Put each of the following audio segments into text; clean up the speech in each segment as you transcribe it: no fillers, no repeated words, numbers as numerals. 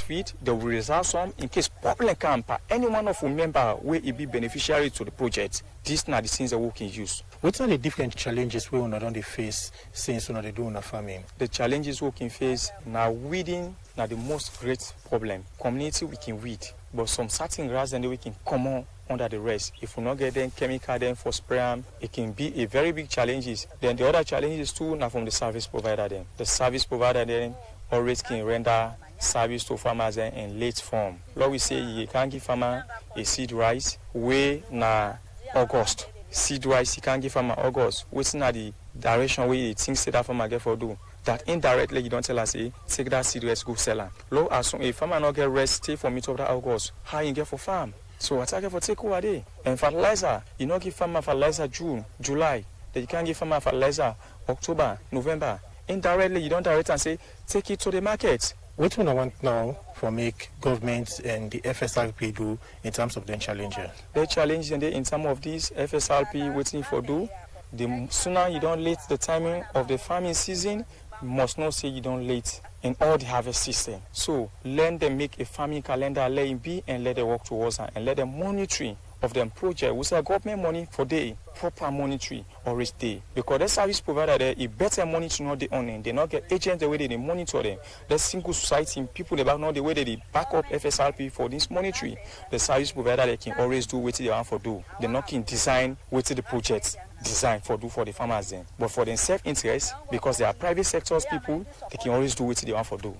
feed, they will reserve some in case problem come. Any one of member will be beneficiary to the project. These are the things that we can use. What are the different challenges we don't face since we do farming? The challenges we can face now weeding now the most great problem. Community we can weed, but some certain grass and we can come on under the rest. If we not get them chemical then for spray them, it can be a very big challenges. Then the other challenges too now from the service provider then. The service provider then always can render service to farmers in late form. Like we say you can't give farmer a seed rice way na August. Seed rice you can't give farmer August. What's not the direction where you think that farmer get for do. That indirectly you don't tell us take that seed rice go sell them. Low as soon a farmer not get rest stay for mid of the August. How you get for farm? So what I get for take over there. And fertilizer, you not give farmer fertilizer June, July. Then you can't give farmer fertilizer October, November. Indirectly you don't direct and say take it to the market. What do I want now for make government and the FSRP do in terms of their challenges? The challenge in terms of this FSRP waiting for do, the sooner you don't late the timing of the farming season, you must not say you don't late in all the harvest system. So let them make a farming calendar, let it be and let them work towards it and let them monitor of them project. We say government money for day, proper monitoring or each day. Because the service provider there, it better monitor not the owning. They not get agents the way they monitor them. The single society people they back not the way they back up FSRP for this monitoring. The service provider they can always do what they want for do. They not can design what the projects design for do for the farmers then. But for their self-interest, because they are private sectors people, they can always do what they want for do.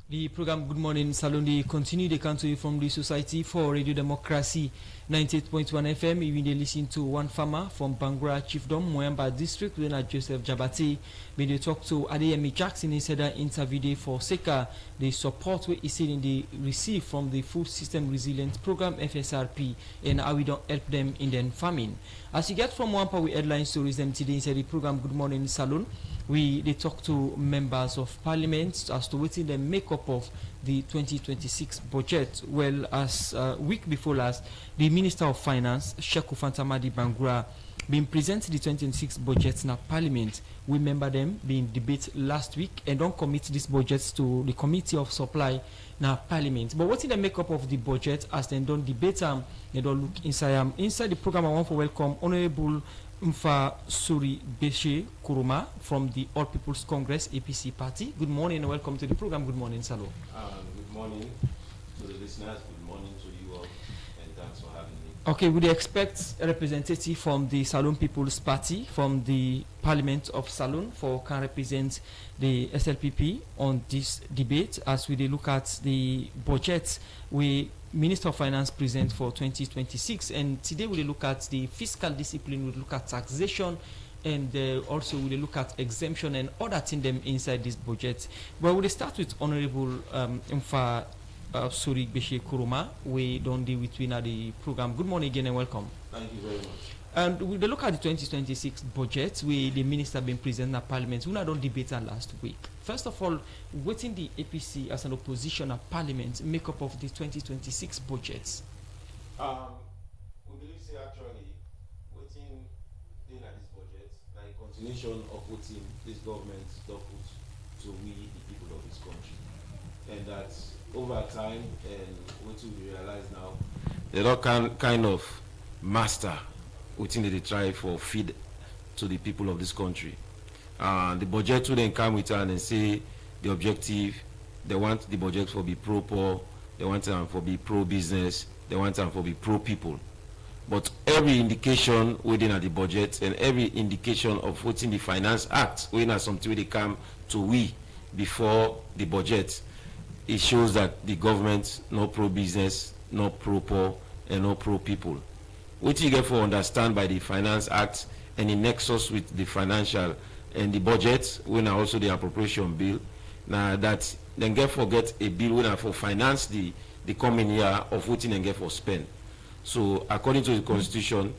The program Good Morning Salon, they continue to come to you from the Society for Radio Democracy 98.1 FM. You will listen to one farmer from Bangra Chiefdom, Moyamba District, Leonard Joseph Jabati. When they talk to Adeyemi Jackson, he said that interview for SECA, the support we said in the receive from the Food System Resilience Program FSRP, and how we don't help them in their farming. As you get from Wampa with headline stories, them today inside the program Good Morning Salon. They talk to members of parliament as to what's in the makeup of the 2026 budget. Well, as week before last, the Minister of Finance, Sheku Fantamadi Bangra, been presented the 2026 budget in parliament. We remember them being debated last week and don't commit these budgets to the Committee of Supply now parliament. But what's in the makeup of the budget as they don't debate they don't look inside inside the program. I want to welcome Honorable Mfa Suri Beshe Kuruma from the All People's Congress APC party. Good morning and welcome to the program. Good morning, Salo. Good morning to the listeners. Good morning to you all, and thanks for having me. Okay, would you expect a representative from the Salon People's Party from the Parliament of Salon can represent the SLPP on this debate as we look at the budget we Minister of Finance present for 2026, and today we look at the fiscal discipline, we look at taxation, and also we look at exemption and other things them inside this budget. But we'll start with Honorable Mfa Suri Beshe Kuruma. We don't deal with the program. Good morning again and welcome. Thank you very much. And we look at the 2026 budget, the minister been present in Parliament. We don't debate that last week. First of all, waiting the APC as an opposition at Parliament make up of the 2026 budgets? We believe actually waiting in at this budget, like continuation of waiting this government does put to we the people of this country, and that over time and what we realize now, they don't kind of master within they try for feed to the people of this country. The budget will then come with and say the objective, they want the budget for be pro-poor, they want them for be pro-business, they want them for be pro-people. But every indication within the budget and every indication of what's in the Finance Act, when there's something they come to we before the budget, it shows that the government no pro-business, no pro-poor, and no pro-people. What you get for understand by the Finance Act and in nexus with the financial and the budget, when also the appropriation bill, now that then get forget a bill when for finance the coming year of what then get for spend. So according to the Constitution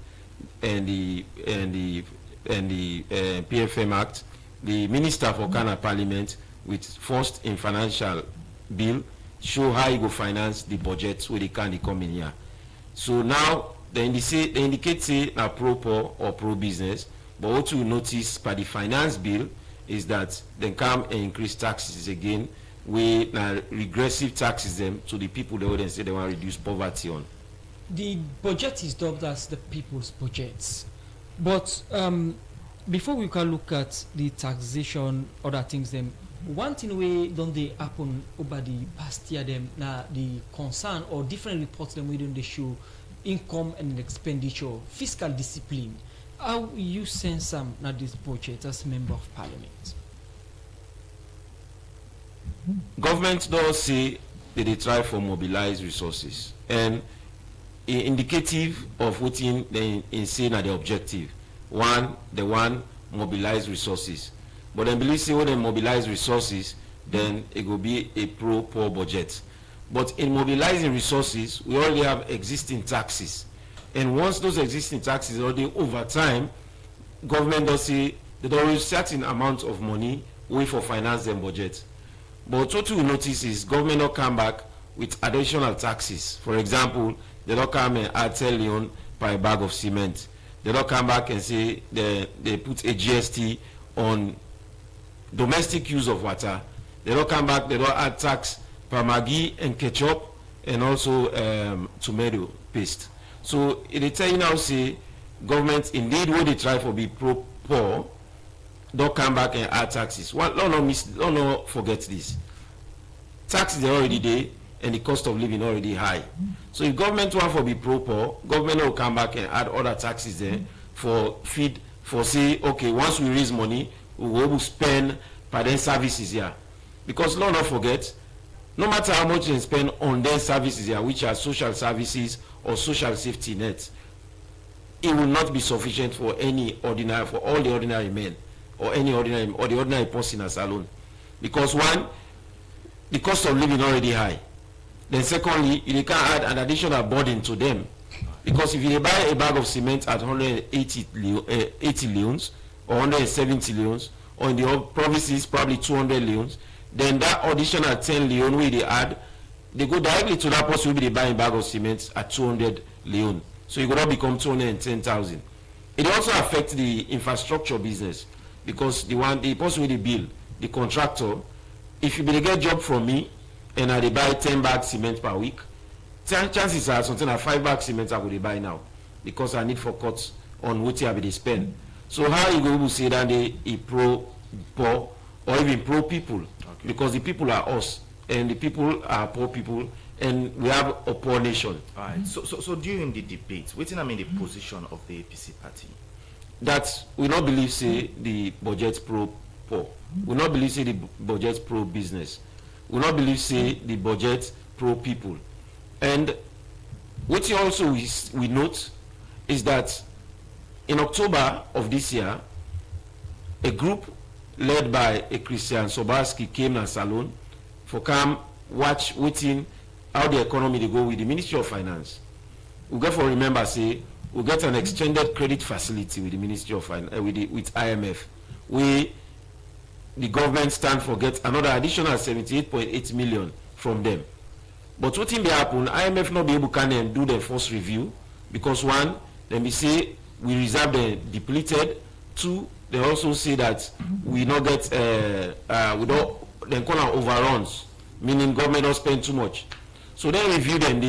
and the PFM Act, the Minister for Ghana Parliament with first in financial bill show how you go finance the budget where they can the coming year. So now they indicate say na pro-poor or pro-business, but what you notice by the finance bill is that they come and increase taxes again we regressive taxes them to the people they wouldn't say they want to reduce poverty on. The budget is dubbed as the people's budget. But before we can look at the taxation, other things, them one thing we don't they happen over the past year, them now the concern or different reports them we don't they show income and expenditure, fiscal discipline. How you sense some now this budget as member of parliament? Government does say that they try for mobilize resources, and indicative of what they say na the objective. The one mobilize resources, but then believe say when they mobilize resources, then it will be a pro-poor budget. But in mobilizing resources, we already have existing taxes, and once those existing taxes already over time, government does say that there is certain amount of money way for finance them budget. But what we notice is government not come back with additional taxes. For example, they don't come and add 10 million per bag of cement. They don't come back and say they put a GST on domestic use of water. They don't come back, they don't add tax per Maggi and ketchup and also tomato paste. So they tell you now say government indeed when they try for be pro-poor, don't come back and add taxes. Don't forget this. Taxes are already there and the cost of living already high. So if government want for be pro-poor, government will come back and add other taxes there for feed, for say, okay, once we raise money, we will able to spend per then services here. Because don't forget, no matter how much they spend on their services here, which are social services or social safety nets, it will not be sufficient for all the ordinary men or the ordinary person as alone. Because one, the cost of living already high. Then secondly, you can add an additional burden to them. Because if you buy a bag of cement at 180 leons or 170 leons, or in the provinces probably 200 leons, then that additional 10 leon where they add, they go directly to that person who be buying a bag of cement at 200 leon. So you go not become 210,000. It also affects the infrastructure business. Because the person with the bill, the contractor, if you be get job from me and I buy 10 bags cement per week, chances are something like 5 bags cement I will buy now because I need for cuts on what you have to spend. So how you going to say that they pro-poor or even pro-people? Okay. Because the people are us and the people are poor people and we have a poor nation. All right. So during the debate, what's the position of the APC party? That we not believe say the budget pro-poor. We not believe say the budget pro-business. We not believe say the budget pro-people. And what you also we note is that in October of this year, a group led by a Christian Sobarski came to Salon for come watch waiting how the economy they go with the Ministry of Finance. We get for remember say we get an extended credit facility with the Ministry of Finance with IMF. The government stand for get another additional 78.8 million from them. But what thing they happen, IMF not be able to do the first review because one, then we say we reserve the depleted. Two, they also say that we not get we don't then call them overruns, meaning government don't spend too much. So they review them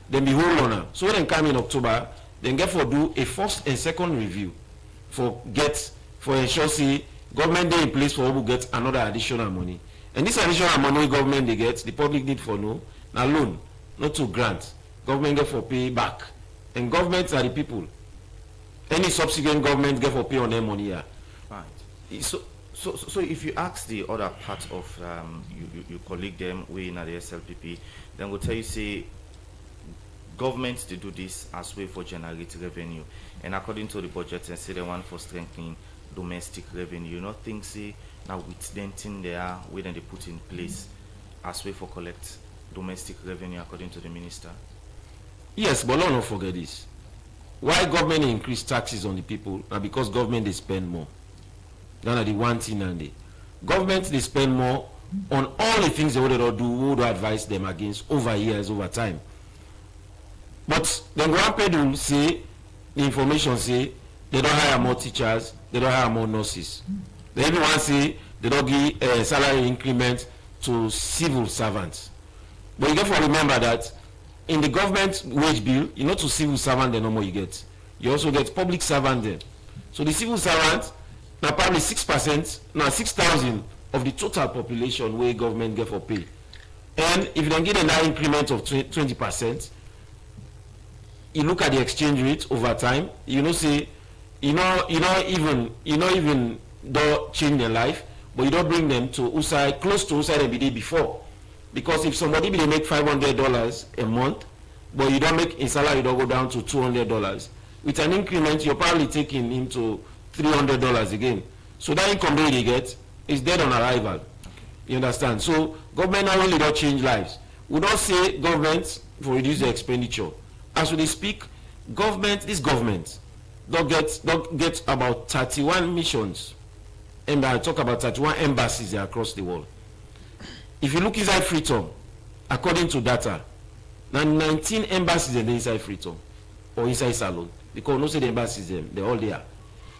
then be hold on them. So when they come in October, then get for do a first and second review for ensure say government they in place for who get another additional money. And this additional money government they get, the public need for no. Now loan, not to grant. Government get for pay back. And governments are the people. Any subsequent government get for pay on their money here. Right. So if you ask the other part of you colleague them we in the SLPP, then we'll tell you say governments they do this as way for generate revenue. And according to the budget and say they want for strengthening domestic revenue. You know things say now with denting there where they put in place as way for collect domestic revenue according to the minister. Yes, but don't forget this. Why government increase taxes on the people? Now because government they spend more. That's the one thing and the government they spend more on all the things they would do, would advise them against over years, over time. But the grandparents say the information say they don't hire more teachers, they don't hire more nurses. They even want to say they don't give salary increment to civil servants. But you have to remember that in the government wage bill, you know, to civil servant the normal you get. You also get public servant there. So the civil servant, now probably 6%, now 6,000 of the total population where government get for pay. And if you don't get an increment of 20%, you look at the exchange rate over time, you know, say, you know even don't change their life, but you don't bring them to outside, close to outside every day before. Because if somebody they make $500 a month, but you don't make a salary, you don't go down to $200. With an increment, you're probably taking him to $300 again. So that income that they get is dead on arrival. You understand? So government not really don't change lives. We don't say government for reduce the expenditure. As we speak, this government don't get about 31 missions. And I talk about 31 embassies across the world. If you look inside Freetown, according to data, now 19 embassies are inside Freetown or inside Salone. Because no say the embassies they're all there.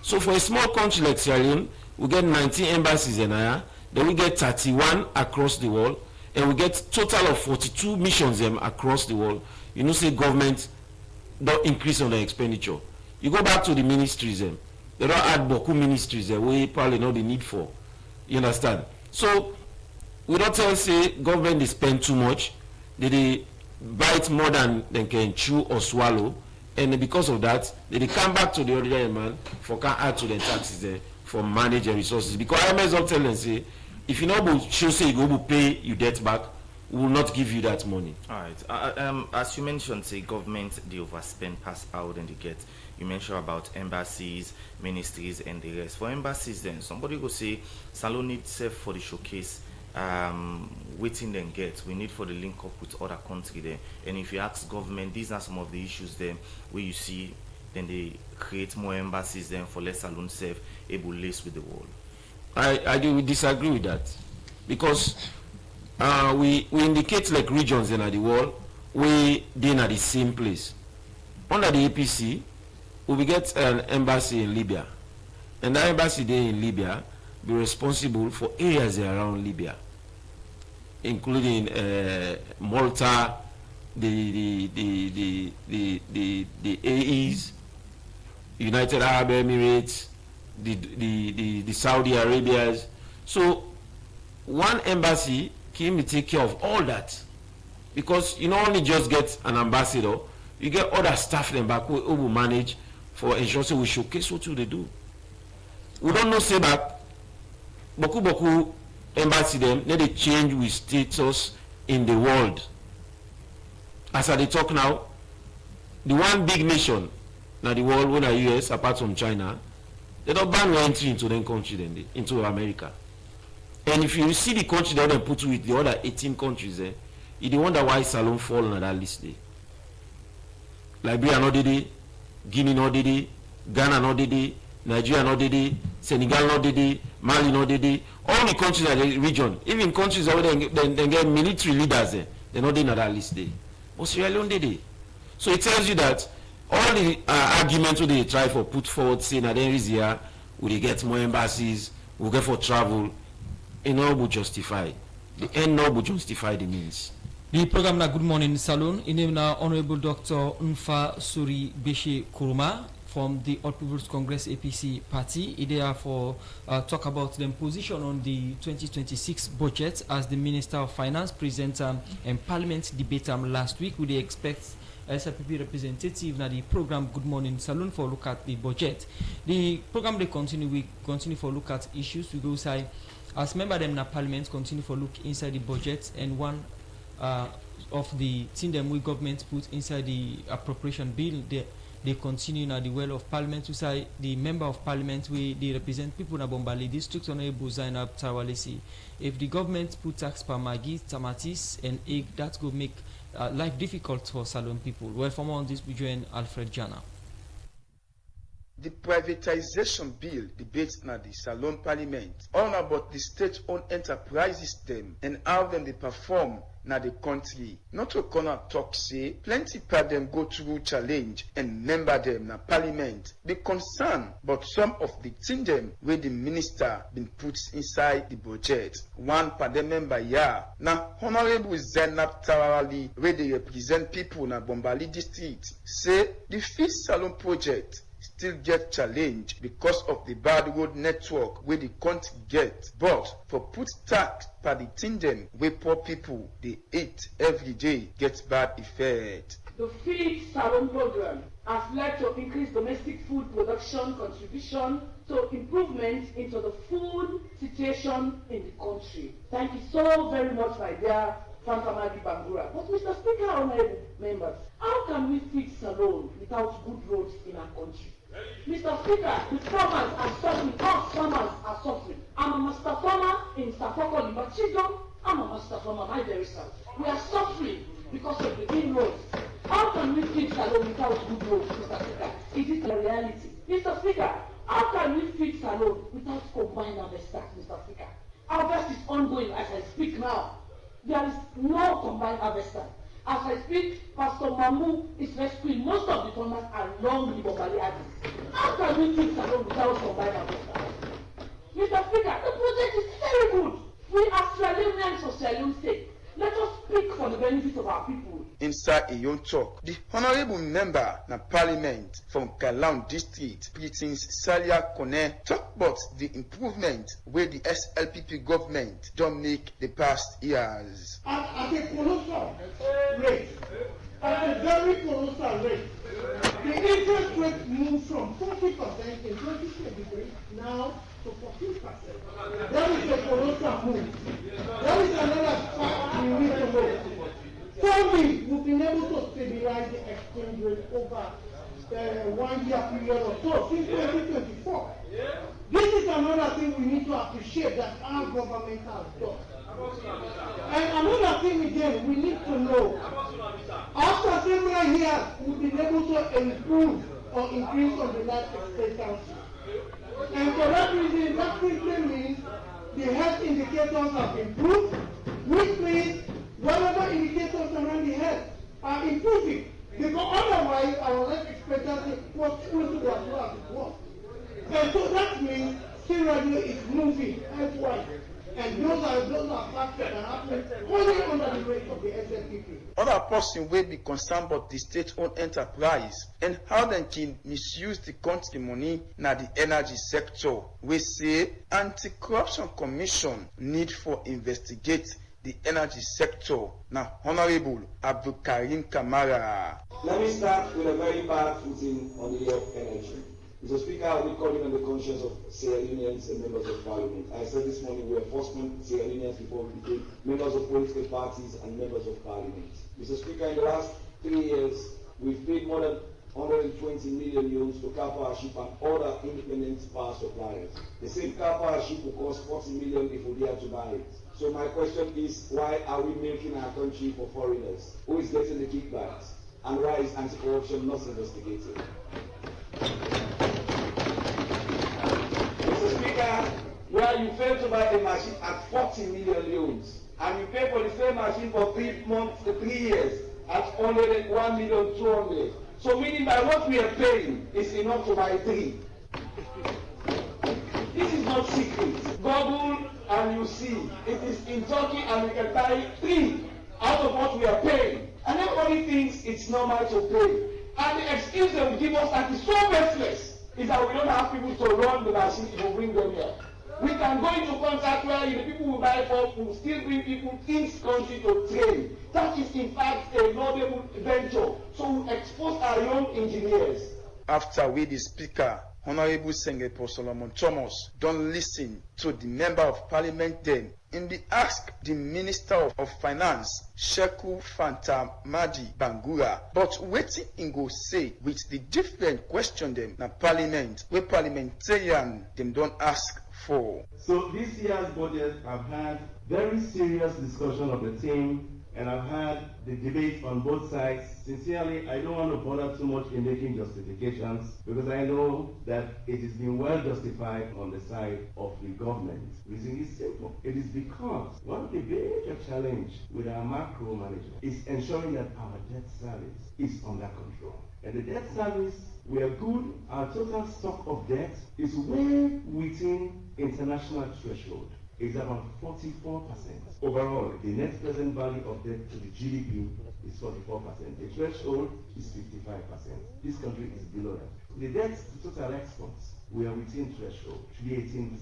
So for a small country like Sierra Leone, we get 19 embassies in there, then we get 31 across the world, and we get total of 42 missions across the world. You know, say government don't increase on the expenditure. You go back to the ministries, they don't add Boku ministries we probably know the need for. You understand? So we don't tell say government they spend too much, they bite more than they can chew or swallow, and because of that, they come back to the ordinary man for can add to the taxes for managing resources. Because IMS don't tell them say, if you know show say you go pay your debt back, we will not give you that money. All right. As you mentioned, say government they overspend, pass out, and they get. You mentioned about embassies, ministries, and the rest. For embassies, then somebody go say, Salone needs self for the showcase. Waiting then get. We need for the link up with other countries there. And if you ask government, these are some of the issues there where you see, then they create more embassies then for less Salone self able to lace with the world. I do disagree with that, because we indicate like regions in the world we they at the same place. Under the APC, we get an embassy in Libya, and that embassy there in Libya be responsible for areas around Libya, including Malta, the AEs, United Arab Emirates, the Saudi Arabias. So one embassy can take care of all that, because you not only just get an ambassador, you get other staff them back who will manage for ensuring we showcase what they do. We don't know say back Boku embassy them, then they change with status in the world. As I talk now, the one big nation now the world when the US apart from China, they don't ban entry into them country then into America. And if you see the country that they put with the other 18 countries there, you wonder why Salone fall on that list there. Liberia no did it, Guinea no did it, Ghana no did it, Nigeria no did it, Senegal no did it, Mali no did it. All the countries in the region, even countries that they get military leaders there, they're not in that list there. But Sierra Leone did it. So it tells you that all the arguments that they try for put forward, saying that there is here, will they get more embassies, will get for travel, it no will justify. The end no will justify the means. The program na Good Morning Salone, in name na Honorable Dr. Nfa Suri Beshe Kuruma from the All People's Congress APC party. He therefore talk about the position on the 2026 budget as the Minister of Finance present and Parliament debate last week. We expect SLPP representative na the program Good Morning Salone for look at the budget. The program we continue for look at issues. We go say as member them na Parliament continue for look inside the budget, and one of the thing them we government put inside the appropriation bill, they continue now the well of Parliament to say the member of Parliament we they represent people in Bombali district Honorable Zainab Tawalesi. If the government put tax per Maggi, Tamatis and egg, that will make life difficult for Salone people. Well, for more on this we join Alfred Jana. the privatization bill debates na the Salon Parliament on about the state-owned enterprises them and how them they perform na the country. Not to corner talk say plenty part them go through challenge and member them na parliament be concerned but some of the thing them where the minister been put inside the budget. One part them member na Honorable Zainab Tarawali where they represent people na Bombali district say the Fifth Salon project still get challenged because of the bad road network where the country get, but for put tax per the thing them where poor people they eat every day gets bad effect. The Fifth Salon program has led to increased domestic food production contribution to improvements into the food situation in the country. Thank you so very much, my dear Fantamadi Bangura. But Mr. Speaker, honorable members, how can we fix Salon without good roads in our country? Mr. Speaker, the farmers are suffering. All farmers are suffering. I'm a master farmer in Stafoko, Libachidon. I'm a master farmer, my very son. We are suffering because of the green roads. How can we fix Salon without good roads, Mr. Speaker? Is it a reality? Mr. Speaker, how can we fix Salon without combined harvesters, Mr. Speaker? Harvest is ongoing as I speak now. There is no combined harvester. As I speak, Pastor Mamu is rescuing most of the farmers along the Bombali axis. How can we fix Salon without combined harvester? Mr. Speaker, the project is very good. We are Salonians of Salon State. Let us speak for the benefit of our people. Inside a young talk, the honorable member na parliament from Kalang district, Pritins Salia Kone, talk about the improvement where the SLPP government don't make the past years. At a colossal rate, at a very colossal rate, the interest rate moved from 40% in 2023 now to 14%. That is a colossal move. That is another fact we need to know. Thirdly, we've been able to stabilize the exchange rate over 1 year period or so since 2024. This is another thing we need to appreciate that our government has done. And another thing again, we need to know, after several years, we've been able to improve or increase on the life expectancy. And for that reason, that simply means the health indicators have improved, which means whatever indicators around the health are improving. Because otherwise, our life expectancy was close to as well as it was. And so that means Sierra is moving elsewhere. And those are facts that are happening only under the rate of the SLPP. Other person will be concerned about the state-owned enterprise and how they can misuse the country money na the energy sector. We say Anti-Corruption Commission need for investigate the energy sector. Now, Honorable Abdul Karim Kamara. Let me start with a very bad footing on the area of energy. Mr. Speaker, I'll be calling on the conscience of Sierra Leoneans and members of parliament. I said this morning we were first Sierra Leoneans before we became members of political parties and members of parliament. Mr. Speaker, in the last 3 years, we've paid more than 120 million euros to car power ship and other independent power suppliers. The same car power ship will cost 40 million if we dare to buy it. So my question is, why are we making our country for foreigners? Who is getting the kickbacks? And why is anti-corruption not investigated? Mr. Speaker, where you fail to buy a machine at 40 million euros, and you pay for the same machine for 3 years at only 1,200,000. So meaning by what we are paying is enough to buy 3. This is not secret. Google and you see, it is in Turkey and we can buy 3 out of what we are paying. And everybody thinks it's normal to pay. And the excuse they will give us that is so baseless is that we don't have people to run the machine to bring them here. We can go into contact where the people who buy for will still bring people in this country to train. That is in fact a noble venture. So we expose our young engineers. After we, the Speaker, Honorable Sengepo Solomon Thomas, don't listen to the Member of Parliament then, in the ask the Minister of Finance, Sheku Fantamadi Bangura, but waiting in go say with the different question them na Parliament, where parliamentarian them don't ask for. So this year's budget have had very serious discussion of the theme and I've had the debate on both sides. Sincerely, I don't want to bother too much in making justifications because I know that it is being well justified on the side of the government. The reason is simple. It is because one of the major challenges with our macro management is ensuring that our debt service is under control. And the debt service, we are good. Our total stock of debt is way within international threshold. It's about 44%. Overall, the net present value of debt to the GDP is 44%. The threshold is 55%. This country is below that. The debt to total exports, we are within threshold, should be 18%.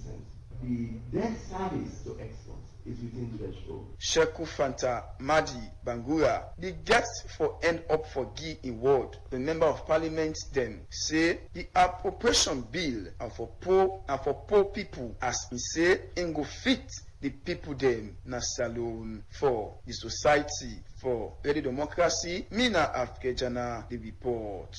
The debt service to exports is within threshold. Sheku Fanta Madi Bangura, the guest for End Up for Gi in Ward, the member of parliament then say the appropriation bill and for poor people as he say in go fit the people them na salon for the society for Radio Democracy. Mina Afkejana the report.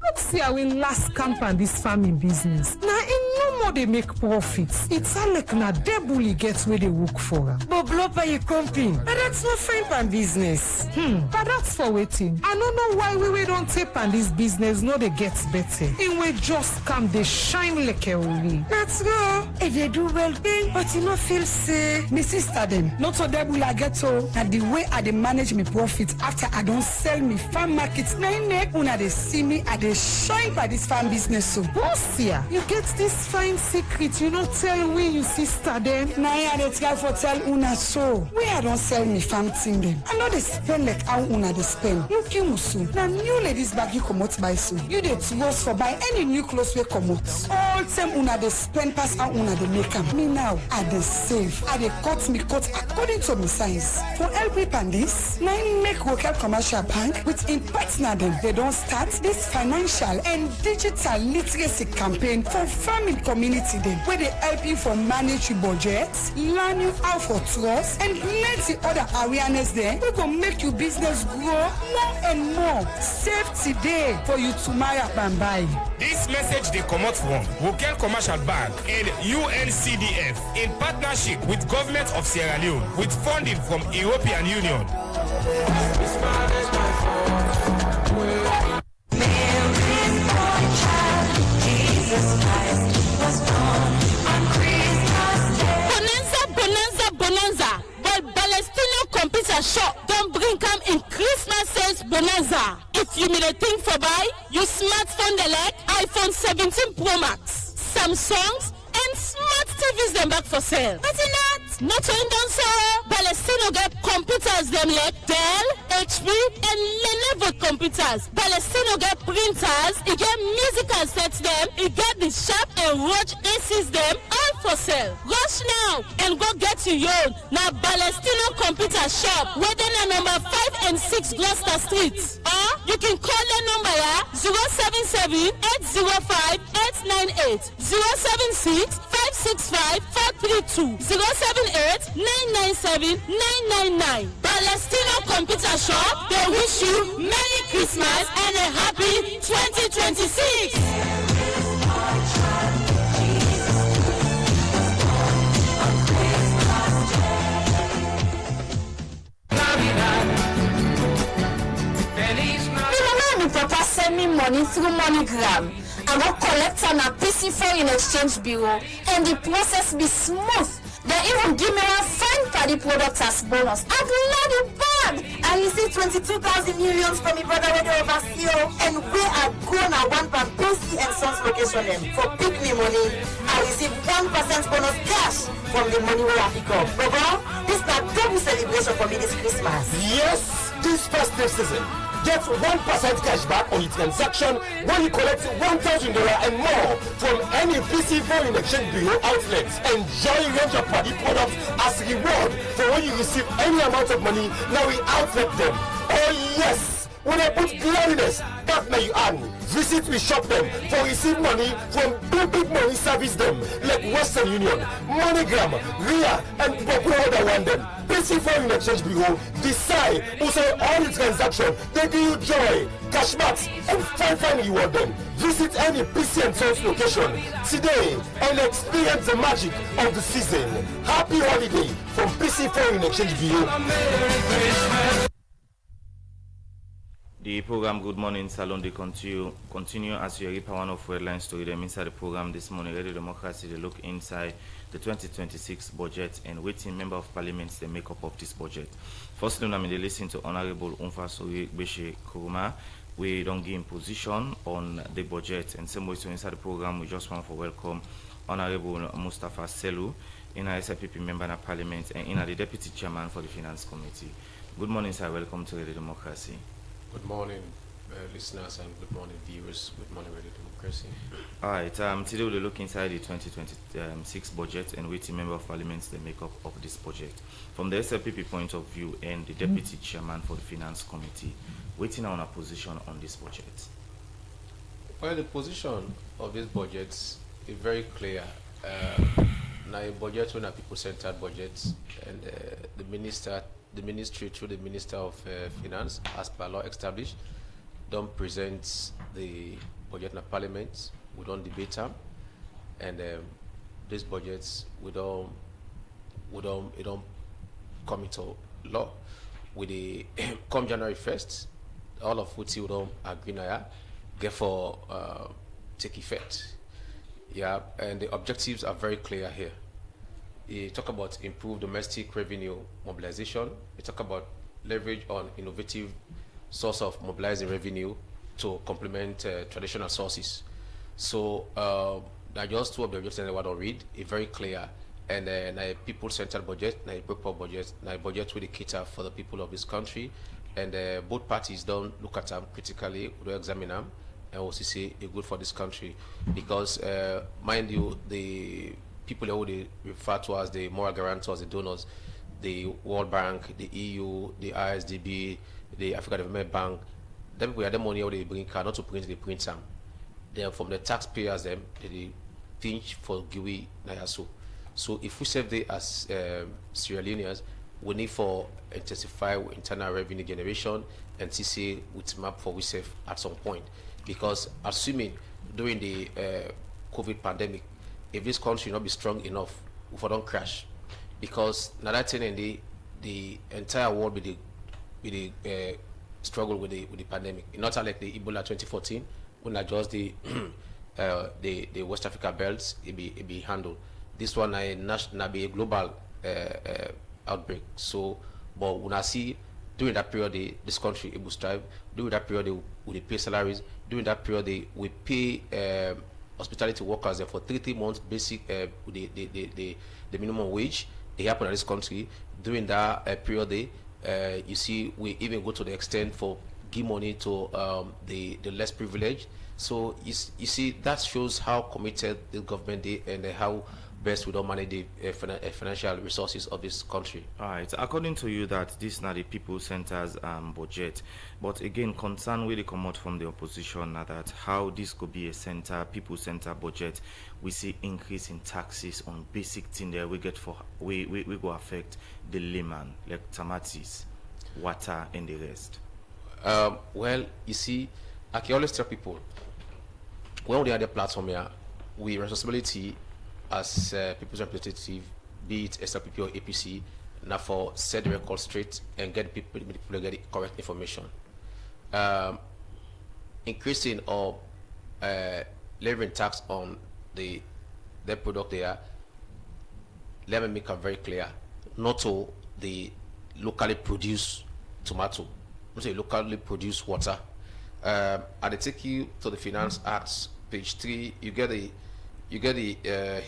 Look see how we last camp on this farming business. Now in no more they make profits. It's all like na debully gets where they work for. But blow by your company. But that's not fine pan business. But that's for waiting. I don't know why we don't tape on this business. No, they get better. And we just come they shine like a wee. That's go. If they do well then, but you not feel say. My sister them. Not so debully I get so that the way I they manage my profits after I don't sell me farm markets. Nine una they see me at the shine by this farm business so. Boss here, you get this fine secret, you don't tell we you sister them. Now I dey try for tell una so. Where I don't sell me farm thing them. I know they spend like how una they spend. You kill musu. Now new ladies bag you come out by so. You dey towards for buy any new clothes we come out. All time una they spend past how una they make them. Me now, I dey save. I dey cut me cut according to my size. For help me pan this, now make local commercial bank with in partner them. They don't start this financial and digital literacy campaign for farming community them, where they help you for manage your budgets, learn you how for trust, and plenty other awareness there. We gonna make your business grow more and more. Save today for you tomorrow and buy. This message they come out from Wokel Commercial Bank and UNCDF in partnership with Government of Sierra Leone with funding from European Union. Bonanza. But Palestinian Computer Shop don't bring come in Christmas sales bonanza. If you need a thing for buy, your smartphone they like iPhone 17 Pro Max, Samsungs, and smart TVs them back for sale. But not to don't sell. Palestino get computers them like Dell, HP, and Lenovo computers. Palestino get printers, it get musical sets them, it get the Sharp and Roach ACs them, all for sale. Rush now and go get your own. Now Palestino Computer Shop, whether na number 5 and 6 Gloucester Street. Or you can call the number 077 805 898 076 565 432 078 997 999. Palestino Computer Shop, they wish you Merry Christmas and a happy 2026. Papa send me money through MoneyGram. I go collect on a PC4 in exchange bureau and the process be smooth. They even give me a fine party product as bonus. I love the bag. I received 22,000 millions from my brother when they overseas. And where I go now one per PC and Sons location them for pick me money. I receive 1% bonus cash from the money where I pick up. Baba, this is a double celebration for me this Christmas. Yes, this festive season. Get 1% cash back on your transaction when you collect $1,000 and more from any PC4 in exchange bureau outlets. Enjoy a range of party products as reward for when you receive any amount of money. Now we outlet them. Oh yes! when they put cleanliness back na you hand. Visit we shop them for receive money from big money service them like Western Union, MoneyGram, RIA, and Boku other one them. PC Foreign Exchange Bureau decide who say all the transaction they give you joy, cashbacks, and fine reward them. Visit any PC and Sons location today and experience the magic of the season. Happy holiday from PC Foreign Exchange Bureau. The program Good Morning Salon they continue as you read one of headline story them inside the program this morning. Radio Democracy they look inside the 2026 budget and waiting member of parliament the makeup of this budget. First I'm they listen to Honorable Umfasori Beshe Kuruma. We don't give him position on the budget and same way so inside the program we just want to welcome Honorable Mustafa Selu in our SLPP member in parliament and in the deputy chairman for the finance committee. Good morning sir, welcome to Radio Democracy. Good morning, listeners, and good morning, viewers. Good morning, Radio Democracy. All right. Today we'll look inside the 2026 budget and waiting member of parliament the makeup of this budget. From the SLPP point of view and the deputy chairman for the finance committee, waiting on a position on this budget. Well, the position of this budget is very clear. Now, a budget when a people-centered budget, and the ministry through the Minister of Finance, as per law established, don't present the budget in the parliament. We don't debate them, and these budgets we don't come into law. With the come January 1st, all of which we don't agree now, therefore take effect. Yeah, and the objectives are very clear here. You talk about improved domestic revenue mobilization. You talk about leverage on innovative source of mobilizing revenue to complement traditional sources. So just two of the objectives I don't read. It's very clear. And a people-centered budget, a proper budget, a budget with a cater for the people of this country. And both parties don't look at them critically, we don't examine them, and also say it's good for this country. Because, mind you, the people who they refer to as the moral guarantors, the donors, the World Bank, the EU, the ISDB, the African Development Bank, them people have the money how they bring car, not to print, they print them. Then from the taxpayers, them they pinch for GUI Nayasu. So if we serve the as Sierra Leoneans, we need for intensify internal revenue generation and CCA with map for we save at some point. Because assuming during the COVID pandemic, if this country not be strong enough, we don't crash. Because now that thing the entire world with the struggle with the pandemic. It's not like the Ebola 2014 when I just the West Africa belts it be handled. This one na be a global outbreak. So, but when I see during that period this country it will strive. During that period we pay salaries. During that period we pay hospitality workers for 3 months basic the minimum wage. It happened in this country. During that period you see we even go to the extent for give money to the less privileged. So you see that shows how committed the government is and how best we don't manage the financial resources of this country. All right. According to you, that this is not the people-centered budget, but again, concern really come out from the opposition that how this could be a people-centered budget. We see increase in taxes on basic things there we get for we go affect the layman like tomatoes, water, and the rest. Well, you see, I can always tell people when we are the platform here, we responsibility as people's representative, be it SLPP or APC, now for set the record straight and get people to get the correct information. Increasing or levying tax on the product there, let me make it very clear, not to the locally produced tomato, not to locally produced water. I take you to the Finance Act, page 3. You get the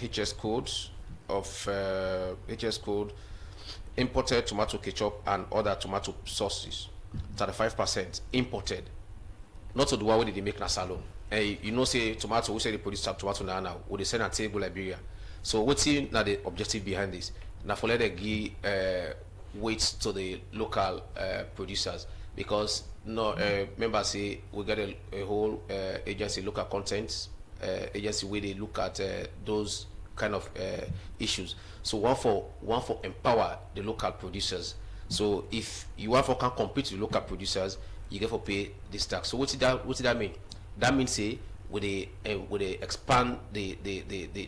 HS codes of HS code imported tomato ketchup and other tomato sauces. 35% imported. Not to the one where they make na salon. You know, say tomato, we say they produce tomato now, we they send a table Liberia. So what's now the objective behind this? Now for let them give weight to the local producers, because no members say we get a whole agency look at content agency where they look at those kind of issues. So one for empower the local producers. So if you want for can compete with local producers, you get for pay this tax. So what did that mean? That means say would they expand the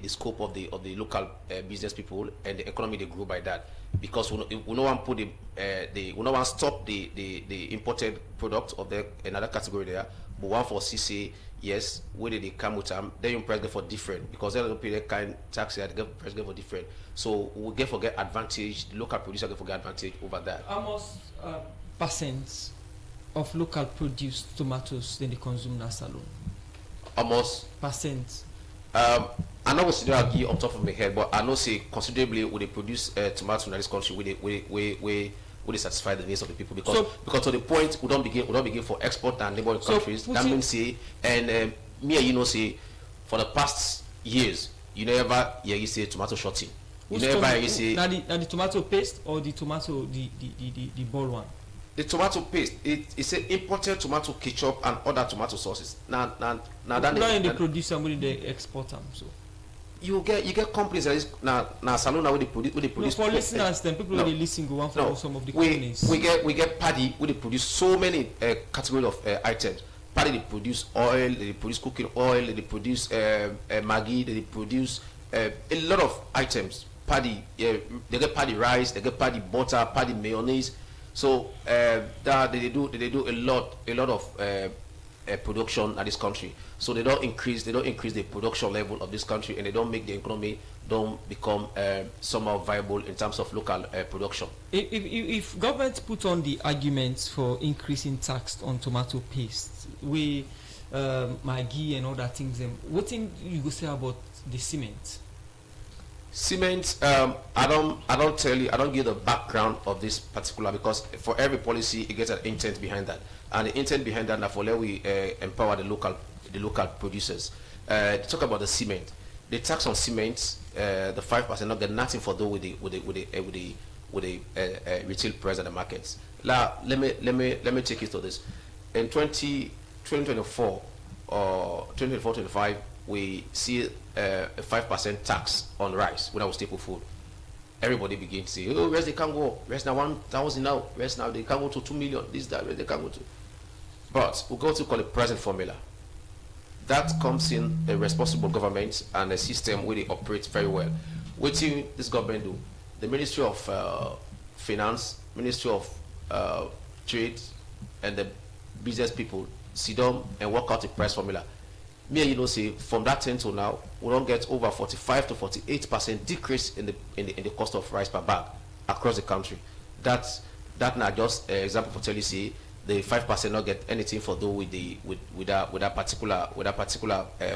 scope of the local business people and the economy they grow by that, because we no one put we no one stop the imported product of the another category there, but one for CC yes where they come with them then you price get for different because they don't pay that kind tax they get price get for different, so we get forget advantage, the local producer get forget advantage over that. Almost percent of local produced tomatoes then they consume in salon. Almost percent. I know what to argue on top of my head, but I know say considerably would they produce tomatoes in this country would they satisfy the needs of the people, because to the point we don't begin for export and neighboring countries. That means say and me and you know say for the past years you never hear you say tomato shorting. You never hear you say the tomato paste or the tomato the ball one. The tomato paste, it's a imported tomato ketchup and other tomato sauces. Now that they produce them when they export them. So you get companies that is now salon where they produce. No, for listeners, then people they listen go on for some of the companies. We get paddy where they produce so many categories of items. Paddy they produce oil, they produce cooking oil, they produce Maggi, they produce a lot of items. Paddy, they get paddy rice, they get paddy butter, paddy mayonnaise. So that they do a lot of production at this country. So they don't increase the production level of this country, and they don't make the economy don't become somehow viable in terms of local production. If government put on the arguments for increasing tax on tomato paste, we Maggi and other things, what thing you go say about the cement? Cement, I don't give the background of this particular, because for every policy it gets an intent behind that, and the intent behind that for let we empower the local producers. Talk about the cement, the tax on cement, the 5% not get nothing for those with the retail price at the markets. Now let me take you to this. In 2024 or 2024-25. We see a 5% tax on rice when I was staple food. Everybody begins to say, oh, where's they can go? Where's now 1,000 now? Where's now they can go to 2 million? This, that, where they can go to. But we go to call it present formula. That comes in a responsible government and a system where they operate very well. What do this government do? The Ministry of Finance, Ministry of Trade, and the business people sit down and work out a price formula. Me and you know say from that time to now we don't get over 45 to 48% decrease in the cost of rice per bag across the country. That's not just an example for tell you say the 5% not get anything for do with that particular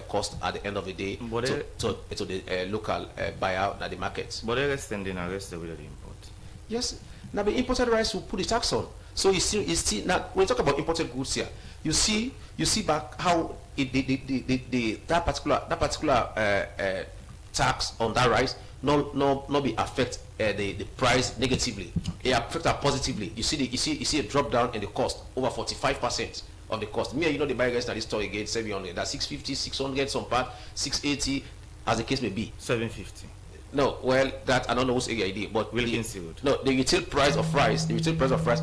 cost at the end of the day to the local buyer at the market. But they're extending arrest with the import. Yes, now the imported rice will put the tax on. So you see now when you talk about imported goods here, you see back how that particular tax on that rice not be affect the price negatively. It affect that positively. You see a drop down in the cost over 45% of the cost. Me, you know the buy guys at this store again 700, that's 650, 600, some part 680, as the case may be. 750. No, well, that I don't know what's the idea, but the retail price of rice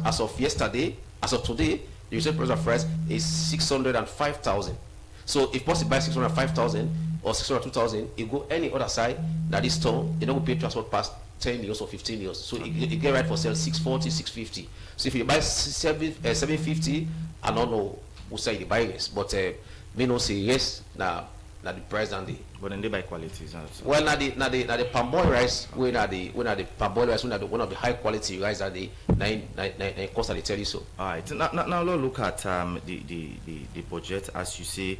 as of yesterday, as of today, the retail price of rice is 605,000. So if possible buy 605,000 or 602,000, it go any other side that is store, they don't pay transport past 10 years or 15 years. So it get right for sale 640, 650. So if you buy 750, I don't know who say the buy this, but me no say yes now. The price and the but then they buy qualities also. Well now the palm oil rice when the palm oil rice one of the high quality rice that the nine cost that they tell you so. Alright, now look at the budget. As you say,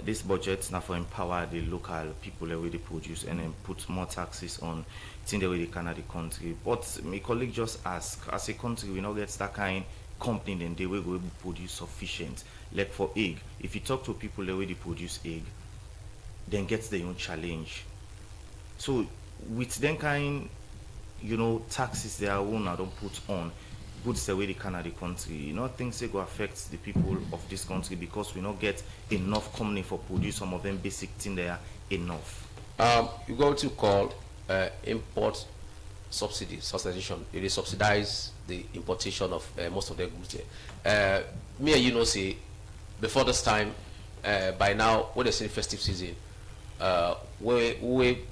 this budget now for empower the local people the way they produce and then put more taxes on things the way they can at the country. But my colleague just asked, as a country we not get that kind company then they will go produce sufficient. Like for egg, if you talk to people the way they produce egg, then gets their own challenge. So with them kind, taxes their own I don't put on, goods the way they can at the country. You know, things they go affect the people of this country because we not get enough company for produce some of them basic things there enough. You go to call import subsidization. It is subsidize the importation of most of their goods there. Me and you know say before this time, by now when they say festive season, we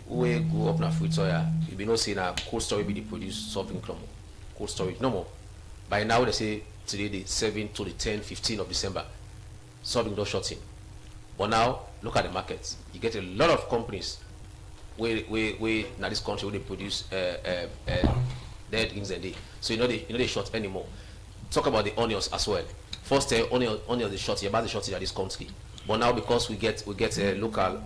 go up na Fruitoya, you be no say na cold storage be the produce something cold storage no more. By now they say today the 7 to the 10, 15 of December, something don't shut in. But now look at the markets. You get a lot of companies where now this country where they produce dead things a day. So you know they short anymore. Talk about the onions as well. First onion the short, you buy the short in this country. But now because we get local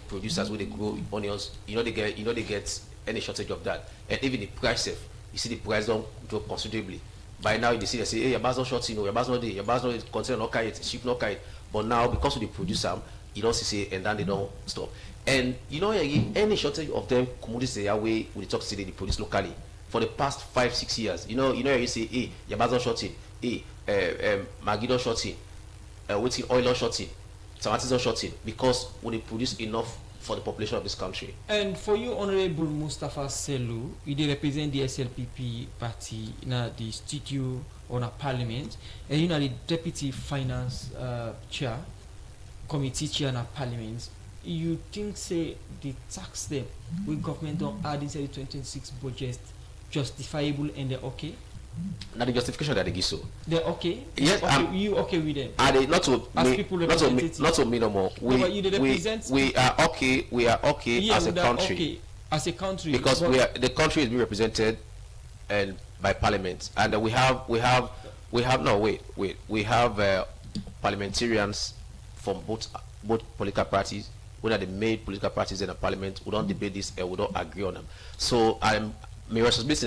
producers where they grow onions, they get any shortage of that. And even the price you see the price don't drop considerably. By now they say hey, your bars not short, your bars not there, your bars not container not carry it, ship not carry it. But now because we produce them, you don't see and then they don't stop. And any shortage of them commodities they are way we talk today they produce locally for the past 5-6 years. You say hey, your bars not shorting, hey, Maggi not shorting, waiting oil not shorting, tomatoes not shorting because we produce enough for the population of this country. And for you, Honorable Mustafa Selou, you represent the SLPP party in the studio on a parliament, and you are the deputy finance chair, committee chair in a parliament. You think say the tax them with government don't add inside the 2026 budget justifiable and they're okay? Now the justification that they give so. They're okay. Yes, you okay with them? Are they not to as me, people not to me no more. We are okay. We are okay yeah, as a country. Okay as a country because the country is being represented and by parliament, and we have parliamentarians from both political parties. When are the main political parties in the parliament? We don't debate this and we don't agree on them. So I'm my responsibility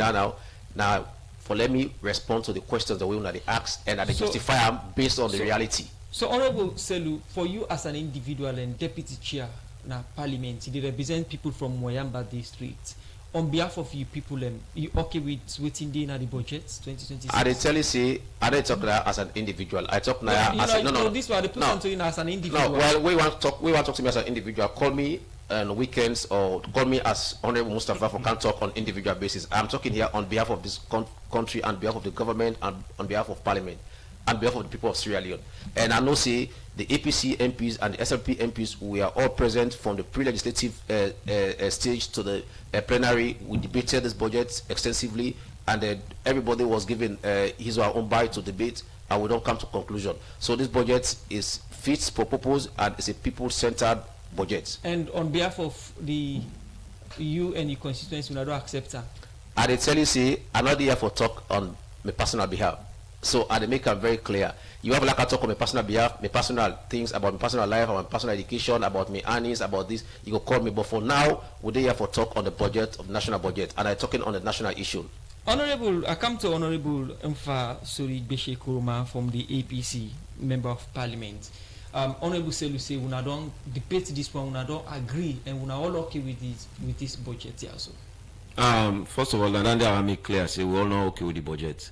now. For let me respond to the questions that we want to ask and that they justify them based on the reality. So, Honorable Selou, for you as an individual and deputy chair na parliament, they represent people from Moyamba district. On behalf of you people, you okay with waiting day in the budget 2026? I tell you, say I don't talk now as an individual. I talk now as no. This was the person to you as an individual. No, well, we want to talk to me as an individual. Call me on weekends or call me as Honorable Mustafa for can talk on individual basis. I'm talking here on behalf of this country, on behalf of the government, and on behalf of parliament, on behalf of the people of Sierra Leone. And I know say the APC MPs and the SLP MPs, we are all present from the pre-legislative stage to the plenary. We debated this budget extensively, and everybody was given his or her own bite to debate, and we don't come to conclusion. So this budget is fit for purpose and it's a people-centered budget. And on behalf of you and the constituents, we don't accept that. I tell you, say I'm not here for talk on my personal behalf. So I make it very clear. You have like a talk on my personal behalf, my personal things about my personal life, about my personal education, about my earnings, about this. You can call me, but for now, we're here for talk on the budget of the national budget, and I'm talking on the national issue. Honorable, I come to Honorable Mfa Suri Beshe Kuruma from the APC, Member of Parliament. Honorable Selou say we don't debate this one, we don't agree, and we are all okay with this budget here also. First of all, I make clear say we all not okay with the budget.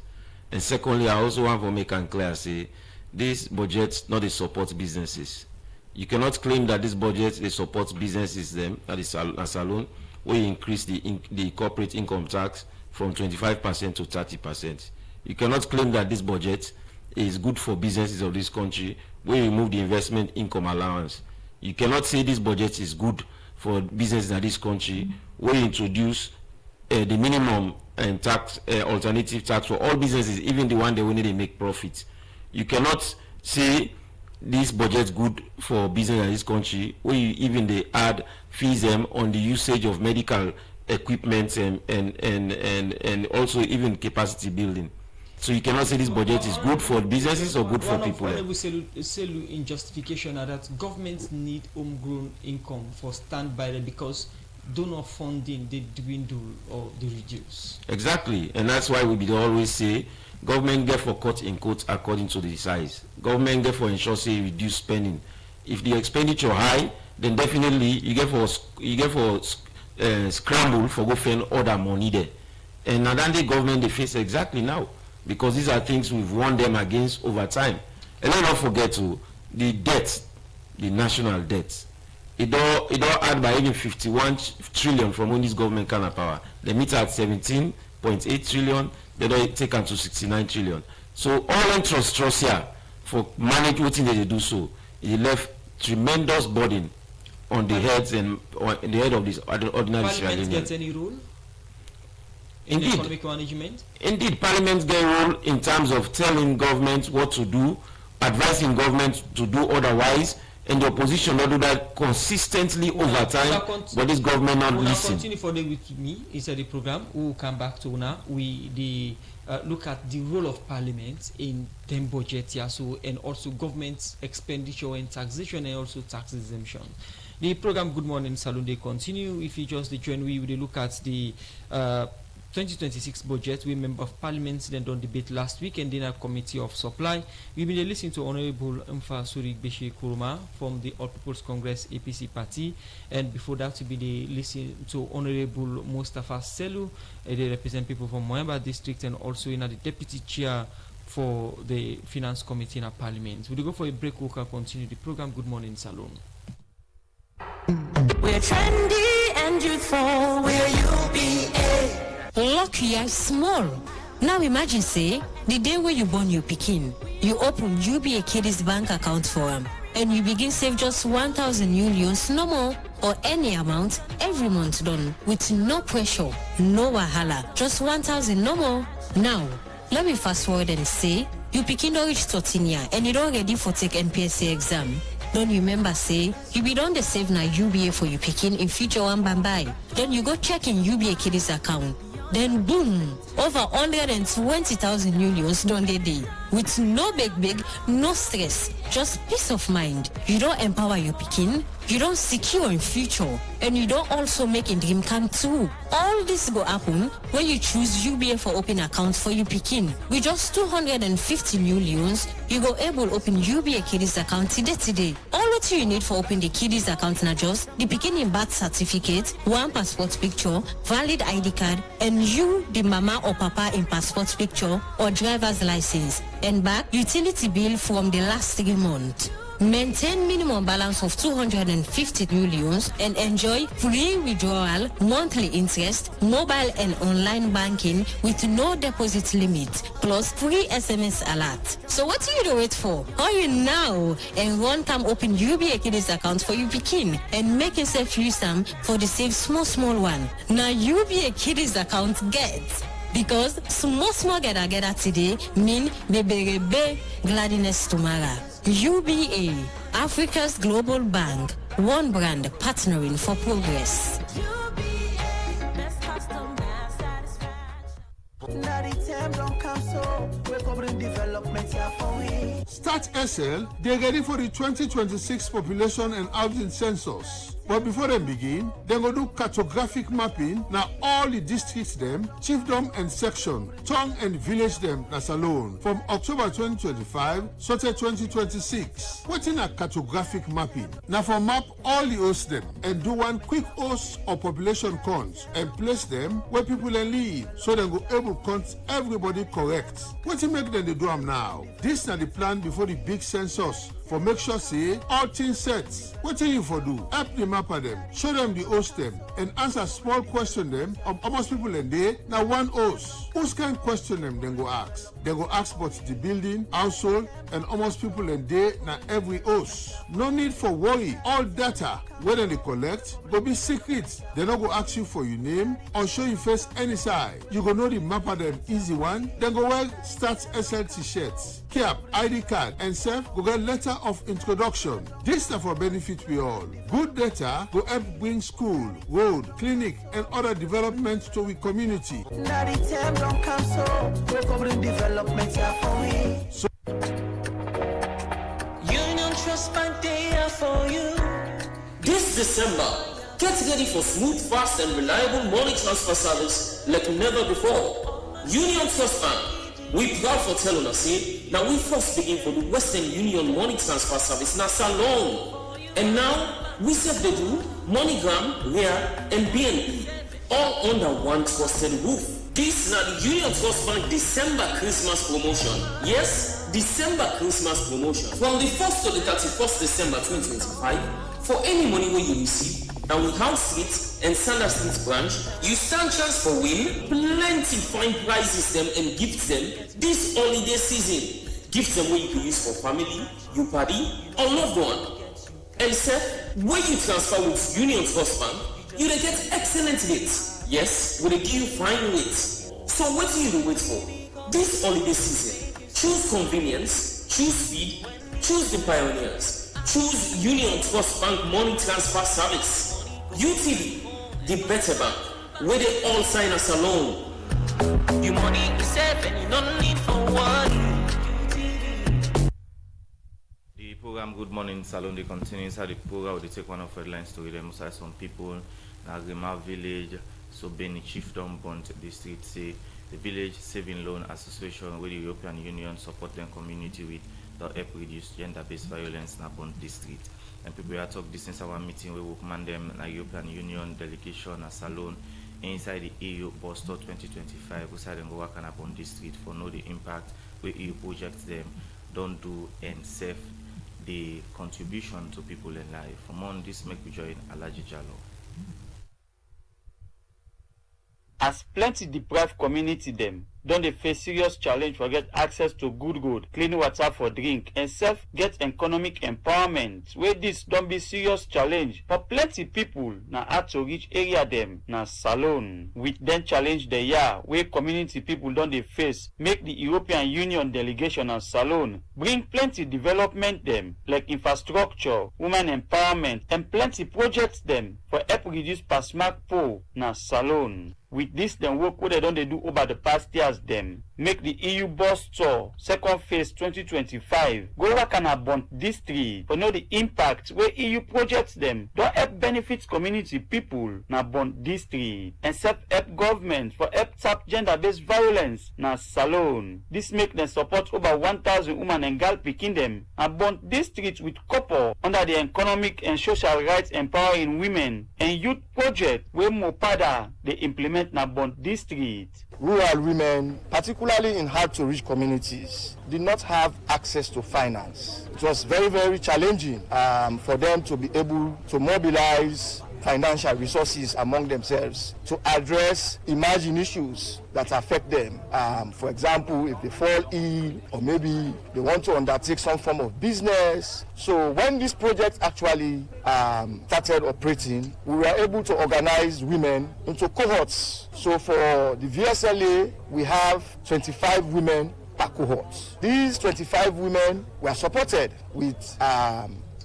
And secondly, I also want to make it clear say this budget not to support businesses. You cannot claim that this budget they support businesses them that is a salon where you increase the corporate income tax from 25% to 30%. You cannot claim that this budget is good for businesses of this country where you remove the investment income allowance. You cannot say this budget is good for businesses in this country where you introduce the minimum and tax alternative tax for all businesses, even the one that we need to make profit. You cannot say this budget good for business in this country where you even they add fees on the usage of medical equipment and also even capacity building. So you cannot say this budget is good for businesses or good for people. Honorable Selou in justification that governments need homegrown income for standby because donor funding they dwindle or they reduce. Exactly, and that's why we always say government get for cut in quotes according to the size. Government get for ensure say reduce spending. If the expenditure high, then definitely you get for scramble for go spend other money there. And now the government they face exactly now. because these are things we've warned them against over time. And let's not forget the debt, the national debt. It all add by even 51 trillion from when this government can have power. They meet at 17.8 trillion, they don't take on to 69 trillion. So all interest here for manage what they do so, it left tremendous burden on the heads and on the head of this ordinary Parliament gets any role in economic management? Indeed, Parliament get a role in terms of telling government what to do, advising government to do otherwise, and the opposition not do that consistently over time, but this government not listen. Continue further with me inside the program. We will come back to now. We look at the role of Parliament in them budget, and also government expenditure and taxation, and also tax exemption. The program Good Morning Salon they continue. If you just join, we will look at the 2026 budget. We member of Parliament then done debate last week, and then a committee of supply. We will listen to Honorable Mfa Suri Beshe Kuruma from the All People's Congress APC party, and before that we will listen to Honorable Mustafa Selu. They represent people from Moemba district and also in the deputy chair for the finance committee in our Parliament. We'll go for a break. We'll continue the program. Good Morning Salon. We're trendy and youthful. We're UBA. Lucky are small. Now imagine say the day when you born your pikin, you open UBA Kiddies bank account for him, and you begin save just 1,000 unions, no more, or any amount every month done with no pressure, no wahala, just 1,000 no more. Now let me fast forward and say you pikin don't reach 13 years and you don't ready for take NPSC exam. Don't remember say you be done the save now UBA for you picking in future one bye. Then you go check in UBA Kiddies account. Then boom, over 120,000 unions done the day with no big, no stress, just peace of mind. You don't empower your picking, you don't secure in future, and you don't also make a dream come true. All this go happen when you choose UBA for open account for your picking. With just 250 millions, you go able open UBA Kiddies account today. All what you need for open the Kiddies account na just the beginning birth certificate, one passport picture, valid ID card, and you, the mama or papa in passport picture or driver's license, and back utility bill from the last 3 months. Maintain minimum balance of 250 millions and enjoy free withdrawal, monthly interest, mobile and online banking with no deposit limit, plus free SMS alert. So what do you wait for? Hurry now and one time open UBA Kiddies account for your pikin and make yourself use them for the save small one. Now UBA Kiddies account gets. Because small gather today mean bebe gladness tomorrow. UBA, Africa's global bank, one brand partnering for progress. Start SL, they're ready for the 2026 population and housing census. But before they begin, they go do cartographic mapping now all the districts them, chiefdom and section, town and village them as alone from October 2025 to 2026. What's in a cartographic mapping? Now for map all the hosts them and do one quick host or population count and place them where people live so they go able to count everybody correct. What you make them they do them now? This is the plan before the big census. For make sure say all things set. What do you for do? Help the mapper them, show them the host them, and answer small question them of almost people in there. Now one host. Who's kind question them then go ask? They go ask about the building, household, and almost people in there now every host. No need for worry. All data whether they collect go be secret. They not go ask you for your name or show you face any side. You go know the mapper them easy one. Then go wear Start SL t-shirts, cap, ID card, and self go get letter of introduction. This is for benefit we all. Good data go help bring school, road, clinic, and other development to we community. Now the time don't come so we're covering development for we. So Union Trust Bank they are for you. This December, get ready for smooth, fast, and reliable money transfer service like never before. Union Trust Bank, we proud for telling us now we first begin for the Western Union money transfer service now salon. And now we serve the do MoneyGram, Ria, and BNB all under one trusted roof. This na the Union Trust Bank December Christmas promotion. Yes, December Christmas promotion. From the 1st to the 31st December 2025, for any money where you receive, and with House Street and Sanders Street branch, you stand chance for win plenty fine prizes them and gifts them this holiday season. Gifts them where you can use for family, your party, or loved one. And set, when you transfer with Union Trust Bank, you will get excellent rates. Yes, we will give you fine rates. So what do you wait for? This holiday season, choose convenience, choose speed, choose the pioneers, choose Union Trust Bank money transfer service. UTB, the better bank, where they all sign us alone. Your money is safe and you don't need for one. The program Good Morning Salon they continues. How the program will take one of the headlines to them. So some people in Agrima Village, so Beni Chiefdom Bond District say the Village Saving Loan Association with the European Union support their community with the help reduce gender-based violence in Bond District. And people are talking this since our meeting we will command them a European Union delegation a salon inside the EU Boston 2025 we said them go work on Bond District for know the impact where EU projects them don't do and save the contribution to people in life. For more on this, make we join Alaji Jalo. As plenty deprived community them don dey face serious challenge for get access to good, clean water for drink and self get economic empowerment. Where this don be serious challenge for plenty people na hard to reach area them na Salone. With them challenge the year where community people don dey face, make the European Union delegation and Salone bring plenty development them like infrastructure, women empowerment and plenty projects them for help reduce pass mark poor na Salone. With this, them work what they don't do over the past years, them make the EU bus tour second phase 2025 go work on a Bond District for know the impact where EU projects them don't help benefit community people na Bond District and self help government for help tap gender-based violence na Salone. This make them support over 1,000 women and girl picking them a Bond District with couple under the economic and social rights empowering women and youth project where Mopada they implement na Bond District. Rural women, particularly in hard-to-reach communities, did not have access to finance. It was very, very challenging for them to be able to mobilize financial resources among themselves to address emerging issues that affect them. For example, if they fall ill or maybe they want to undertake some form of business. So when this project actually started operating, we were able to organize women into cohorts. So for the VSLA, we have 25 women per cohort. These 25 women were supported with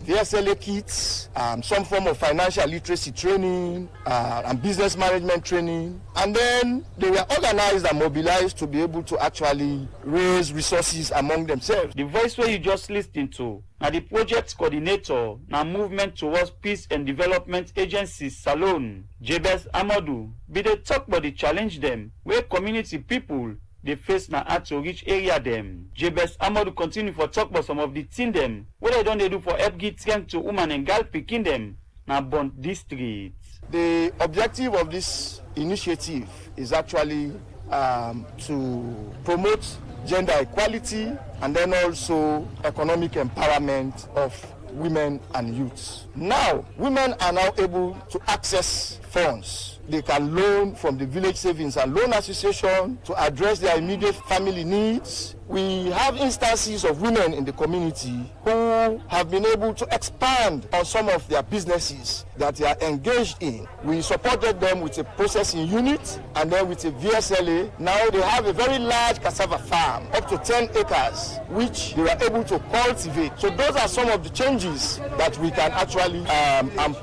VSLA kits, some form of financial literacy training, and business management training. And then they were organized and mobilized to be able to actually raise resources among themselves. The voice where you just listened to, now the project coordinator, now Movement Towards Peace and Development Agency Salone, Jabez Amadou, be they talk about the challenge them, where community people they face na hard to reach area them. Jabez Amadou continue for talk about some of the things them what they don't do for help give strength to women and girl picking them na Bond District. The objective of this initiative is actually to promote gender equality and then also economic empowerment of women and youths. Now, women are now able to access funds. They can loan from the Village Savings and Loan Association to address their immediate family needs. We have instances of women in the community who have been able to expand on some of their businesses that they are engaged in. We supported them with a processing unit and then with a VSLA. Now they have a very large cassava farm, up to 10 acres, which they were able to cultivate. So those are some of the changes that we can actually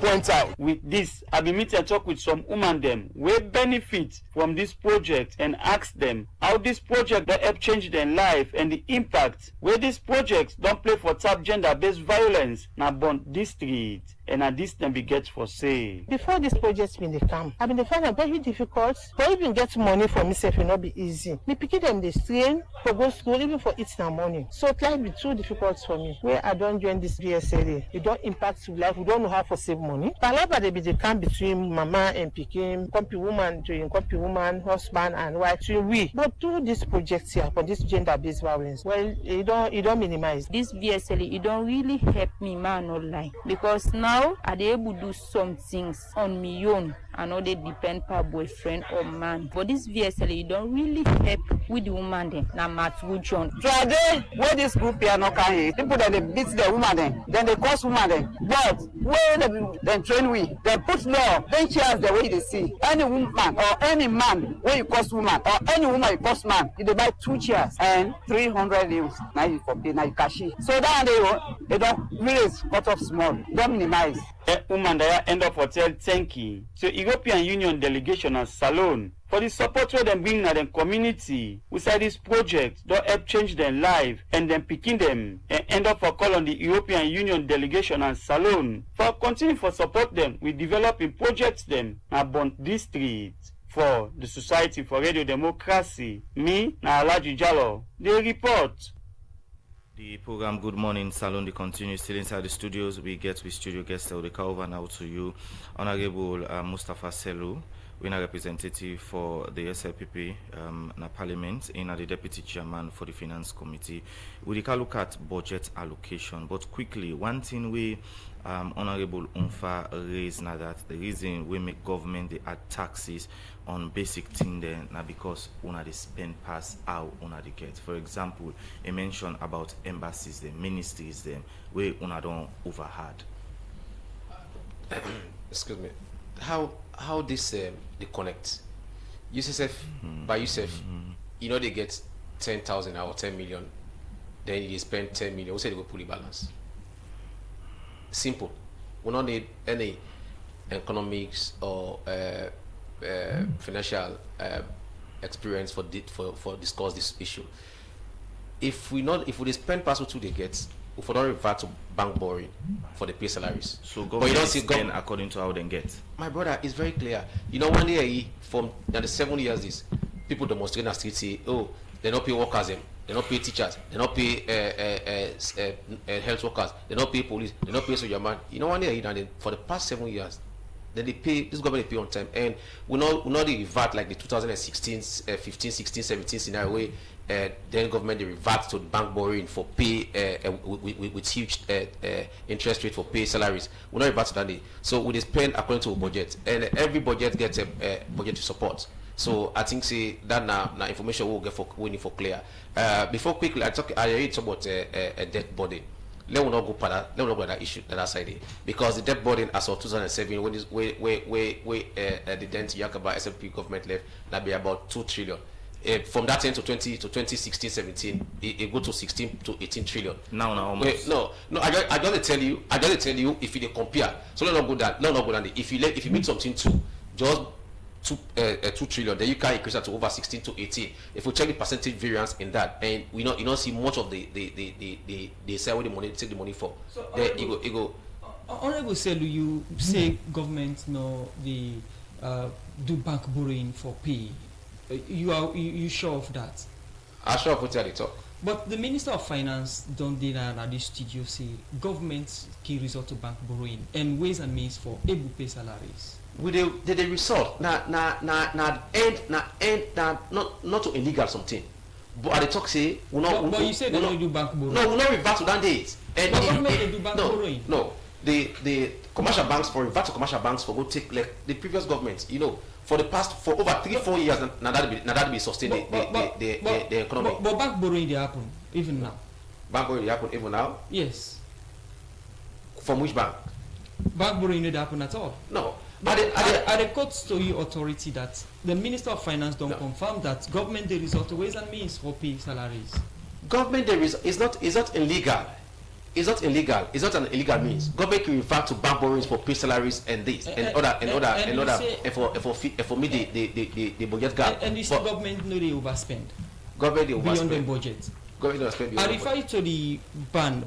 point out. With this, I've been meeting and talk with some women them will benefit from this project and ask them how this project will help change their life and the impact where these projects don't play for tap gender-based violence na Bond District. and at this time be get for say. Before this project been dey come, I been dey find am very difficult. But even get money for myself will not be easy. Me pikin them dey strain for go school, even for eating and morning. So it life be too difficult for me. Where I don't join this VSLA, it don't impact life. We don't know how to save money. Palaba they be the come between mama and pikin, company woman doing company woman, husband and wife. We. But through this project here for this gender-based violence, well, it don't minimize. This VSLA, it don't really help me, man, not lie, because now I dey able to do some things on my own. I know they depend per boyfriend or man. But this VSLA, it don't really help with the woman then. Now Matt John. Today, where this group here no can hear, people that they beat the woman then they curse woman then. But where they train we, they put law, then chairs the way they see. Any woman or any man where you curse woman or any woman you curse man, you buy 2 chairs and 300 euros. Now you for pay, now you cash it. So that they don't raise cut off small, don't minimize. Woman that end up hotel thank you. So European Union delegation and Salon for the support where them bring na them community inside this project don't help change their life and then picking them and end up for call on the European Union delegation and Salon for continue for support them with developing projects them na Bond District. For the Society for Radio Democracy, me na Alaji Jallo, they report. The program Good Morning Salon, they continue still inside the studios. We get with studio guests. They come over now to you, Honorable Mustafa Selu, winner representative for the SLPP na Parliament, and the Deputy Chairman for the Finance Committee. We can look at budget allocation, but quickly, one thing we Honorable Unfa raised now that the reason we make government they add taxes on basic thing then now because una they spend past how una they get. For example, he mentioned about embassies, the ministries them where una don't overheard. Excuse me. How this they connect? USF by USF, you know they get 10,000 or 10 million, then you spend 10 million. We say they go fully balance. Simple. We don't need any economics or financial experience for discuss this issue. If we spend past what they get, if we don't revert to bank borrowing for the pay salaries. So government spend according to how they get. My brother, it's very clear. You know, one day from the 7 years, this people demonstrate in the street say, oh, they don't pay workers them. They don't pay teachers, they don't pay health workers, they don't pay police, they don't pay soldier man. You know, one year for the past 7 years, then they pay, this government they pay on time, and we not the revert like the 2016, 15, 16, 17 scenario where then government they revert to bank borrowing for pay with huge interest rate for pay salaries. We not revert to that day. So we spend according to a budget, and every budget gets a budget to support. So I think say that now information we'll get for we need for clear. Before quickly, I read about a debt burden. Let me not go that issue that side because the debt burden as of 2007 when this the then Yakaba SLP government left that be about 2 trillion. From that time to 2016, 17, it go to 16 to 18 trillion. Now almost. No. I just tell you if you compare. So let not go down. If you make something just 2 trillion, then you can increase that to over 16 to 18. If we check the percentage variance in that, and you don't see much of the sell where the money take the money for. So then you go. Honorable Selu, you say government they do bank borrowing for pay. You sure of that? I'm sure of what they talk. But the Minister of Finance don't did at this studio say government can resort to bank borrowing and ways and means for able pay salaries. With the result not to illegal something, but at the talk say we not. But you said they don't do bank borrowing. No, we not revert to that date. And government they do bank borrowing. No, the commercial banks for revert to commercial banks for go take like the previous government. You know, for over 3-4 years now that be sustain the economy. But bank borrowing they happen even now. Bank borrowing they happen even now. Yes. From which bank? Bank borrowing didn't happen at all. No. Are the court story authority that the Minister of Finance don't confirm that government they resort to ways and means for pay salaries? Government there is not illegal. It's not illegal. It's not an illegal means. Government can refer to bank borrowings for pay salaries and this and for me the budget gap. And you say government no they overspend. Government they overspend. Beyond the budget. Government don't spend. I refer to the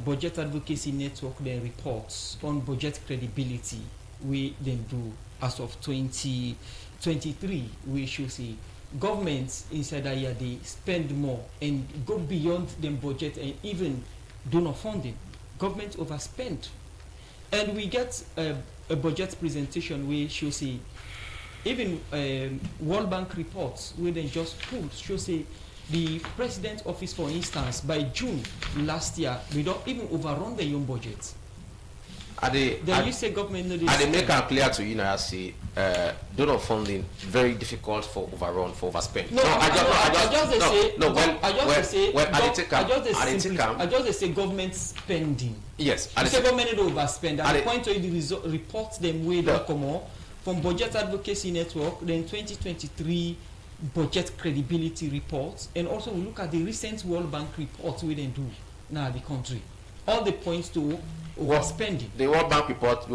Budget Advocacy Network. Their reports on budget credibility we then do as of 2023. We should see governments inside that year they spend more and go beyond them budget and even donor funding. Government overspend, and we get a budget presentation we should see even World Bank reports where they just pulled show say the president's office, for instance, by June last year, we don't even overrun the own budget. You say government no, they make it clear to you now, say donor funding very difficult for overrun, for overspend. I just say government spending. Yes, I say government no overspend. And the point to the reports them way don't come on from Budget Advocacy Network, then 2023 budget credibility reports, and also we look at the recent World Bank reports we then do now the country. All the points to overspending. The World Bank report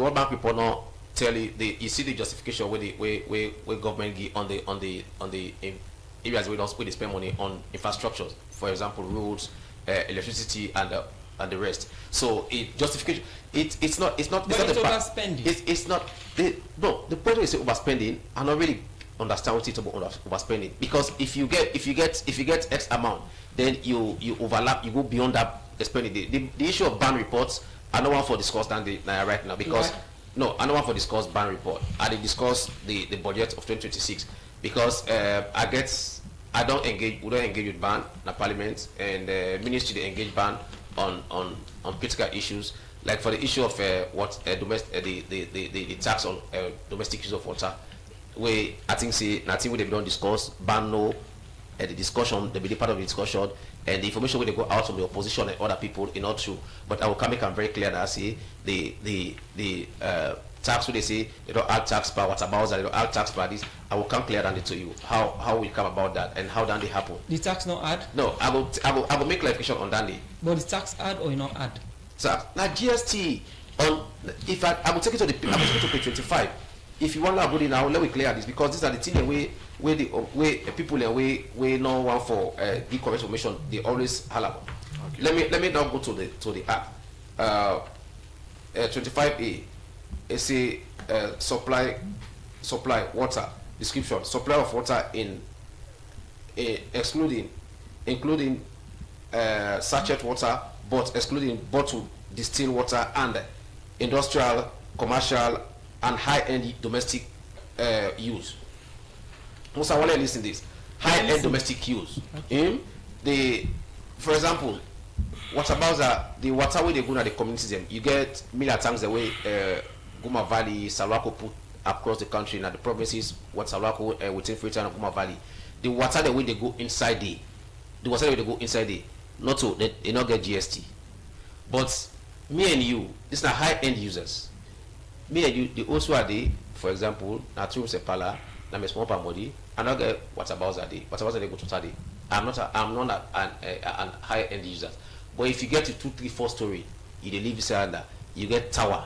now tell you you see the justification where government give on the areas where they spend money on infrastructures, for example roads, electricity and the rest. So justification it's not overspending. It's not the point is overspending and not really understand what it's about overspending, because if you get X amount, then you overlap, you go beyond that spending. The issue of ban reports, I don't want to discuss that right now, because no, I don't want to discuss ban report. I discuss the budget of 2026 because we don't engage with ban in Parliament, and ministry they engage ban on critical issues, like for the issue of the tax on domestic use of water. Where I think we don't discuss ban no the discussion, they be part of the discussion, and the information where they go out from the opposition and other people is not true. But I will make them very clear that I say the tax where they say they don't add tax per water bowser, they don't add tax per this. I will come clear than it to you how we come about that and how that they happen. The tax not add? No, I will make clarification on that. But the tax add or not add? Tax now GST on if I will take it to page 25. If you want to put it now, let me clear this, because these are the things where people we know one for the correct information they always holler. Okay. Let me now go to the app. 25A. It's a supply water description. Supply of water including sachet water, but excluding bottled distilled water and industrial, commercial, and high-end domestic use. Most I want to listen to this. High-end domestic use. Okay. For example, what about the water where they go to the communities? You get million tanks the way Guma Valley, Salwako put across the country, and the provinces, what Salwako within Freetown and Guma Valley. The water the way they go inside not to they not get GST. But me and you, these are high-end users. Me and you, the also are they, for example, na Trum Sepala, na me small pamodi, and I get what about that day? What about they go to study? I'm not an high-end user. But if you get to 2, 3, 4 story, you live inside, you get tower,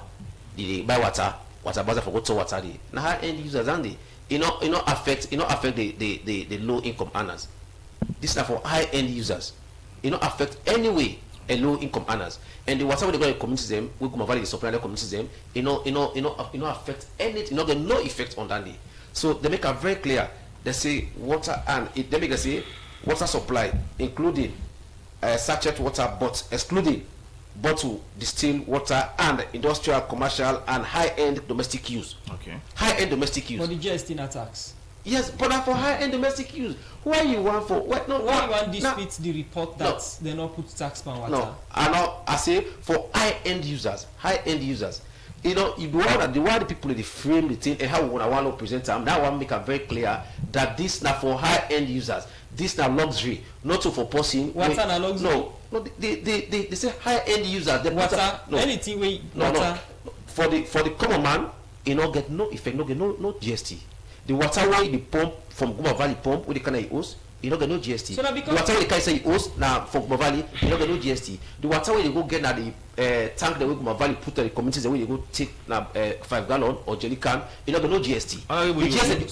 you buy water about for go to water day. Now high-end users and they, affect the low income earners. This is for high-end users. Affect anyway a low income earners, and the whatever they go to communities them, we come valley the supply the communities them, affect anything, get no effect on that day. So they make it very clear. They say water and they make say water supply including sachet water, but excluding bottled distilled water and industrial, commercial, and high-end domestic use. Okay. High-end domestic use. But the GST not tax. Yes, but for high-end domestic use. Why you want for what? No, why you want dispute the report that they not put tax per water? No, I say for high-end users. The why the people they frame the thing and how we want to present them. Now I want to make it very clear that this now for high-end users. This now luxury, not so for person. Water na luxury. No, they say high-end users. The water, anything we water. No. For the common man, get no effect, no GST. The water where the pump from Guma Valley pump, where the can use, you don't get no GST. So the water wey the say you owes now for Guma Valley, you don't get no GST. The water wey they go get now the tank the way Guma Valley put the communities the way you go take now 5 gallon or jelly can, you don't get no GST. The GST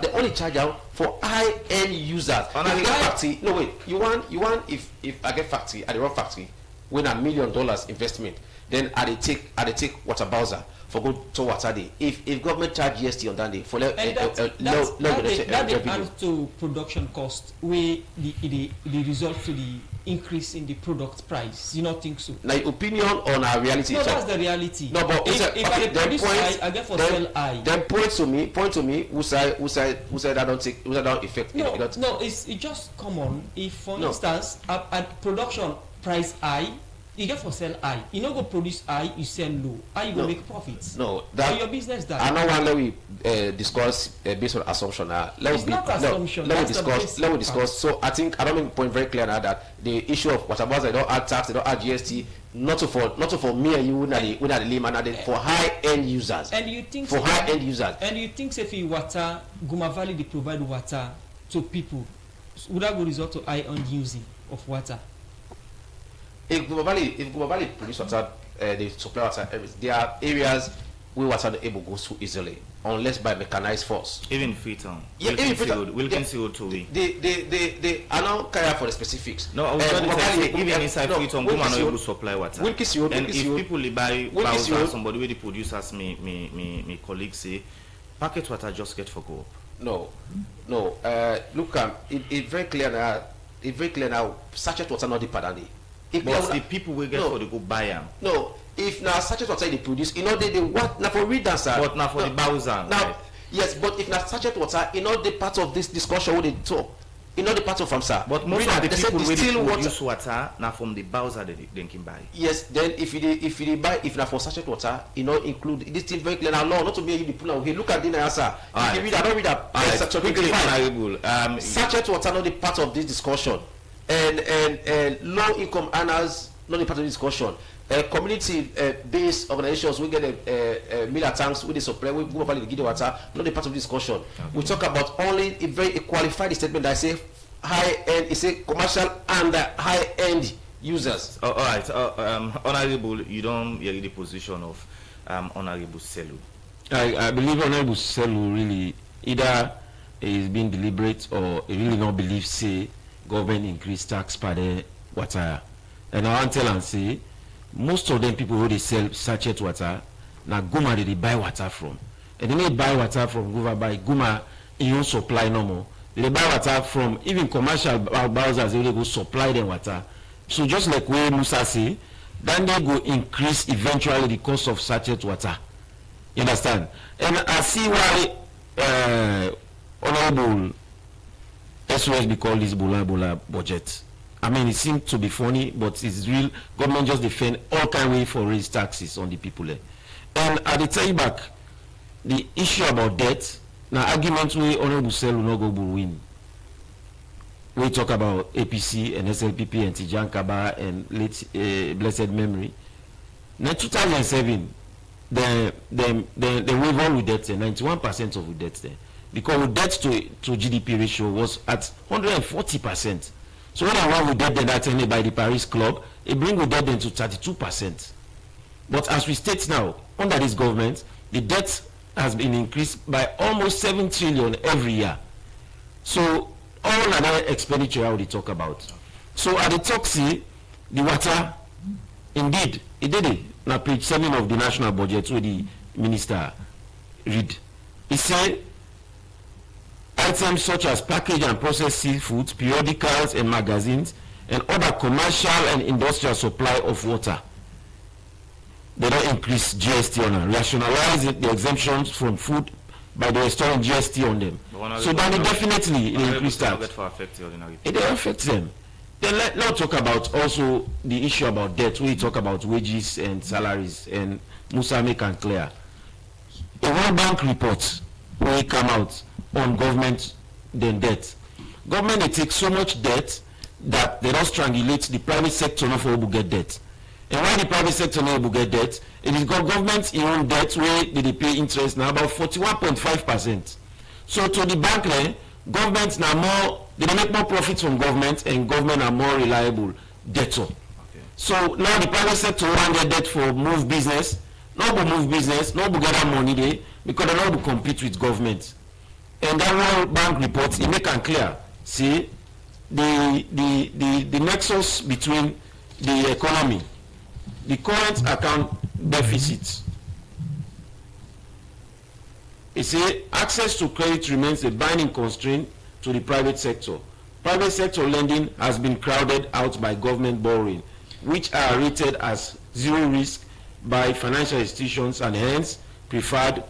the only charge out for high-end users. If you get factory, no wait, you want if I get factory, at the wrong factory, win $1 million investment, then I take water Bowser for go to water day. If government charge GST on that day for that adds to production cost where the result to the increase in the product price. You not think so? Now your opinion on our reality. No, that's the reality. No, but if I produce I get for sell I. Then point to me who said that don't affect no, it's just common. If for instance at production price I, you get for sell high. You no go produce high, you sell low. How you go make profits? No, that your business that. I know one let we discuss based on assumption. Let me discuss. So I think I don't make the point very clear now that the issue of whatever they don't add tax, they don't add GST, not for me and you, we not the layman, for high end users. And you think for high end users. And you think if you water Guma Valley they provide water to people, would that go result to high end using of water? If Guma Valley produce water, they supply water. There are areas where water not able to go through easily, unless by mechanized force. Even Freetown. Yeah, even Freetown. Wilkins Road to we. They are not carry for the specifics. No, I was going to say even inside Freetown, Guma not able to supply water. Wilkins Road. And if people buy Bowser, somebody where the producers, me colleagues say, packet water just get for go up. No. Look, it's very clear now. It's very clear now. Sachet water not the padani. But the people will get for the go buy them. No, if now sachet water they produce, you know they what now for read answer. But now for the Bowser. Now, right? Yes, but if now sachet water, you know the part of this discussion where they talk, you know the part of FAMSA. But most of the people will produce water now from the Bowser they can buy. Yes, then if you buy if now for sachet water, you know include this still very clear now law not to be you pull okay. Look at the answer. If you read, I don't read that. Sachet water not the part of this discussion. And low income earners not the part of the discussion. Community based organizations we get miller tanks with the supply we go about the give water not the part of the discussion. Okay. We talk about only a very qualified statement that say high end, it's a commercial and high end users. All right, Honorable, you don't hear the position of Honorable Selu. I believe Honorable Selu really either is being deliberate or he really not believe say government increase tax per the water. And I want to tell and say most of them people who they sell sachet water now Guma they buy water from. And they may buy water from Guma you don't supply no more. They buy water from even commercial Bowsers they go supply them water. So just like where Musa say, then they go increase eventually the cost of sachet water. You understand? And I see why Honorable SOS be called this Bola budget. I mean, it seems to be funny, but it's real. Government just defend all kind of way for raise taxes on the people there. And I tell you back, the issue about debt, now argument we Honorable Sel will not go win. We talk about APC and SLPP and Tijan Kaba and late blessed memory. Now 2007, the wave on with debt, 91% of the debt there. Because with debt to GDP ratio was at 140%. So when I want with debt then that's by the Paris Club, it brings with debt then to 32%. But as we state now, under this government, the debt has been increased by almost 7 trillion every year. So all another expenditure I would talk about. So at the talk see, the water, indeed, it did it. Now page 7 of the national budget where the minister read. He said, items such as packaged and processed seafood, periodicals and magazines, and other commercial and industrial supply of water. They don't increase GST on them. Rationalize the exemptions from food by the restoring GST on them. So then it definitely increase that. It don't affect them. Then let's talk about also the issue about debt. We talk about wages and salaries, and Musa make and clear. A World Bank report will come out on government then debt. Government they take so much debt that they don't strangulate the private sector not for able to get debt. And why the private sector not able to get debt? It is government own debt where they pay interest now about 41.5%. So to the bank government now more they don't make more profits from government, and government are more reliable debtor. So now the private sector want get debt for move business, not to move business, not to get that money there, because they don't compete with government. And that World Bank report, it make it clear. See, the nexus between the economy, the current account deficit. It say access to credit remains a binding constraint to the private sector. Private sector lending has been crowded out by government borrowing, which are rated as zero risk by financial institutions and hence preferred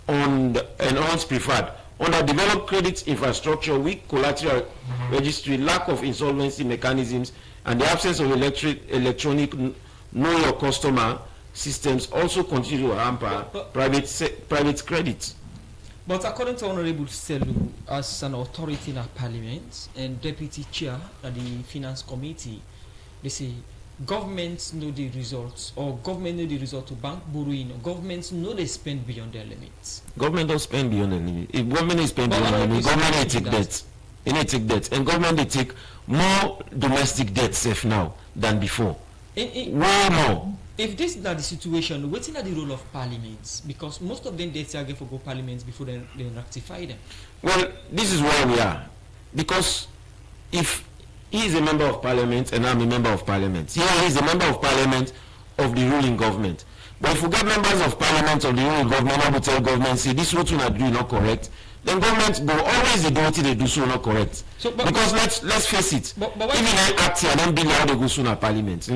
preferred. Underdeveloped credit infrastructure, weak collateral registry, lack of insolvency mechanisms, and the absence of electronic know your customer systems also continue to hamper private credit. But according to Honorable Selu, as an authority in our parliament and deputy chair of the finance committee, they say governments know the results, or government know the result of bank borrowing, or governments know they spend beyond their limits. Government don't spend beyond the limit. If government is spend beyond the limit, government may take debt. They may take debt, and government they take more domestic debt safe now than before. Way more. If this is not the situation, what's in the role of parliaments? Because most of them they say for go parliaments before they rectify them. Well, this is where we are. Because if he is a member of parliament and I'm a member of parliament, he is a member of parliament of the ruling government. But if we get members of parliament of the ruling government, I will tell government, say this what we are doing not correct, then government will always do what they do so not correct. So, because let's face it, even I act here, then be allowed to go soon at parliament.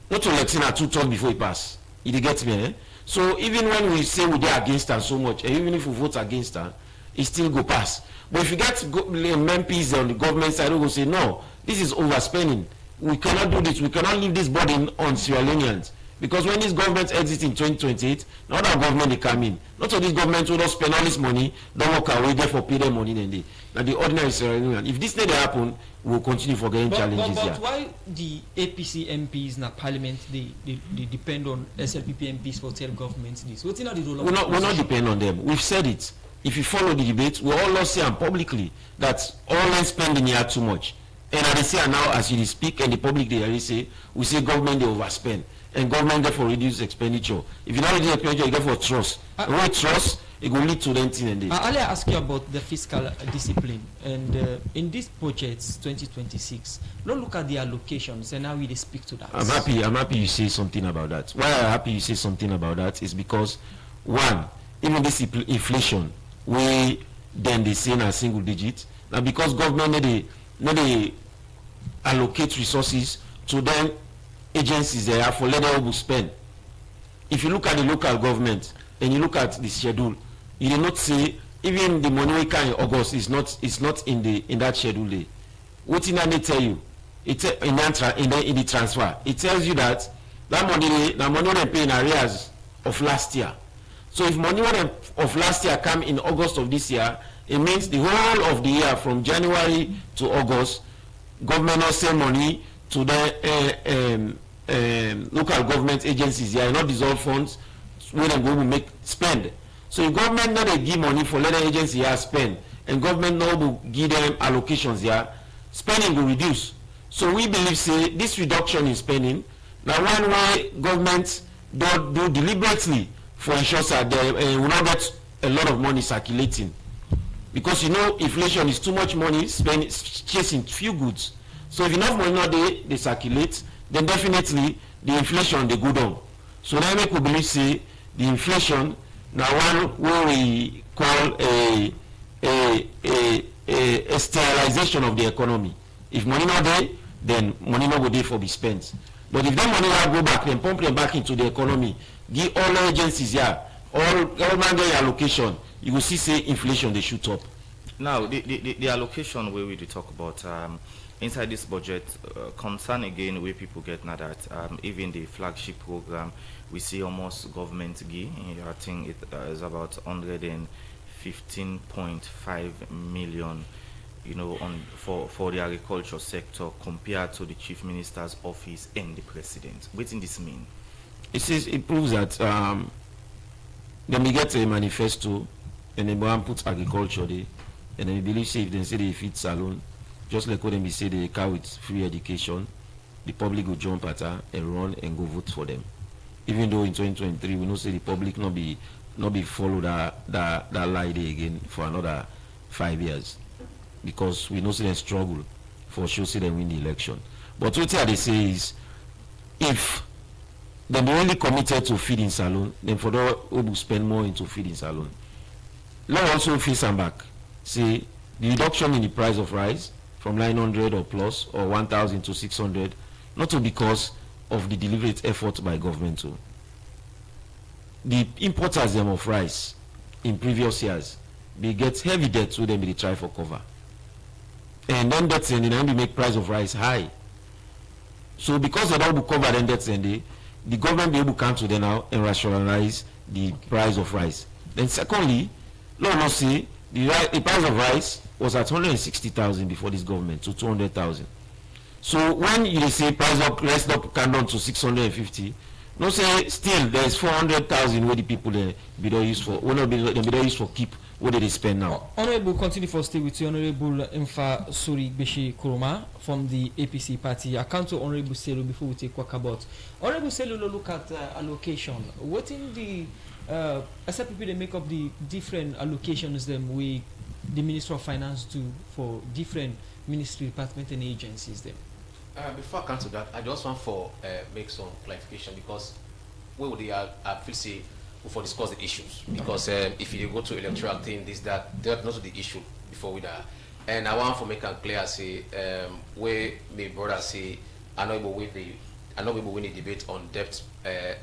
Not to let in a 2 before it pass. It gets me, eh? So even when we say we are against her so much, and even if we vote against her, it still go pass. But if you get MPs on the government side who will say, no, this is overspending. We cannot do this. We cannot leave this burden on Sierra Leoneans. Because when this government exits in 2028, now that government they come in. Not so this government will not spend all this money, don't work away, therefore pay them money then they. Now the ordinary Sierra Leonean. If this never happen, we will continue forgetting challenges here. But why the APC MPs in the parliament they depend on SLPP MPs for tell governments this? What's in the role of we're not depend on them. We've said it. If you follow the debate, we all say publicly that all spending here too much. And I say now as you speak and the public they say, we say government they overspend. And government therefore reduce expenditure. If you don't reduce expenditure, you get for trust. And when trust, it will lead to renting and this. I'll ask you about the fiscal discipline. And in these projects 2026, don't look at the allocations and how we speak to that. I'm happy you say something about that. Why I'm happy you say something about that is because one, even this inflation, we then they say in a single digit. Now because government they allocate resources to them agencies there for let them spend. If you look at the local government and you look at the schedule, you will not see even the money we can in August is not in that schedule day. What did they tell you? It in the transfer. It tells you that money they pay in arrears of last year. So if money of last year come in August of this year, it means the whole of the year from January to August, government not send money to the local government agencies here, not dissolve funds where they go to spend. So if government not they give money for letting agency here spend, and government not will give them allocations here, spending will reduce. So we believe say this reduction in spending now one way government do deliberately for ensure that they will not get a lot of money circulating, because you know inflation is too much money spent chasing few goods. So if enough money not they circulate, then definitely the inflation they go down. So that make we believe say the inflation now one what we call a sterilization of the economy. If money not there, then money not go there for be spent. But if that money now go back, then pump them back into the economy, give all agencies here, all mandatory allocation, you will see inflation they shoot up. Now the allocation where we talk about inside this budget, concern again where people get now that even the flagship program we see almost government give. I think it is about 115.5 million, you know, for the agriculture sector compared to the chief minister's office and the president. What does this mean? It proves that then we get a manifesto and then we put agriculture there. and I believe say if they say they fit Salone, just like what they say they car with free education, the public will jump at her and run and go vote for them. Even though in 2023 we know say the public not be follow that lie there again for another 5 years, because we know say they struggle for sure say they win the election. But what they say is, if they be only committed to feeding Salone, then for the will spend more into feeding Salone. Law also face and back. Say the reduction in the price of rice from 900 or plus or 1,000 to 600, not to because of the deliberate effort by government too. The importers them of rice in previous years, they get heavy debt so them they try for cover. And then that's and they make price of rice high. So because they don't cover them debts and the government be able to come to them now and rationalize the price of rice. Then secondly, let us say the price of rice was at 160,000 before this government to 200,000. So when you say price of rice up come down to 650, no say still there is 400,000 where the people be don't use for. One of them be don't use for keep. What did they spend now? Honorable, continue for stay with you. Honorable Mfa Suri Beshi Kuruma from the APC party. I come to Honorable Selu before we take work about. Honorable Selu, look at allocation. What in the SLPP they make up the different allocations them we the Minister of Finance do for different ministry, department and agencies them? Before I come to that, I just want for make some clarification, because we would I feel say for discuss the issues, because if you go to electoral thing, this that not the issue before we that. And I want to make it clear, say where my brother say I know we win the debate on debt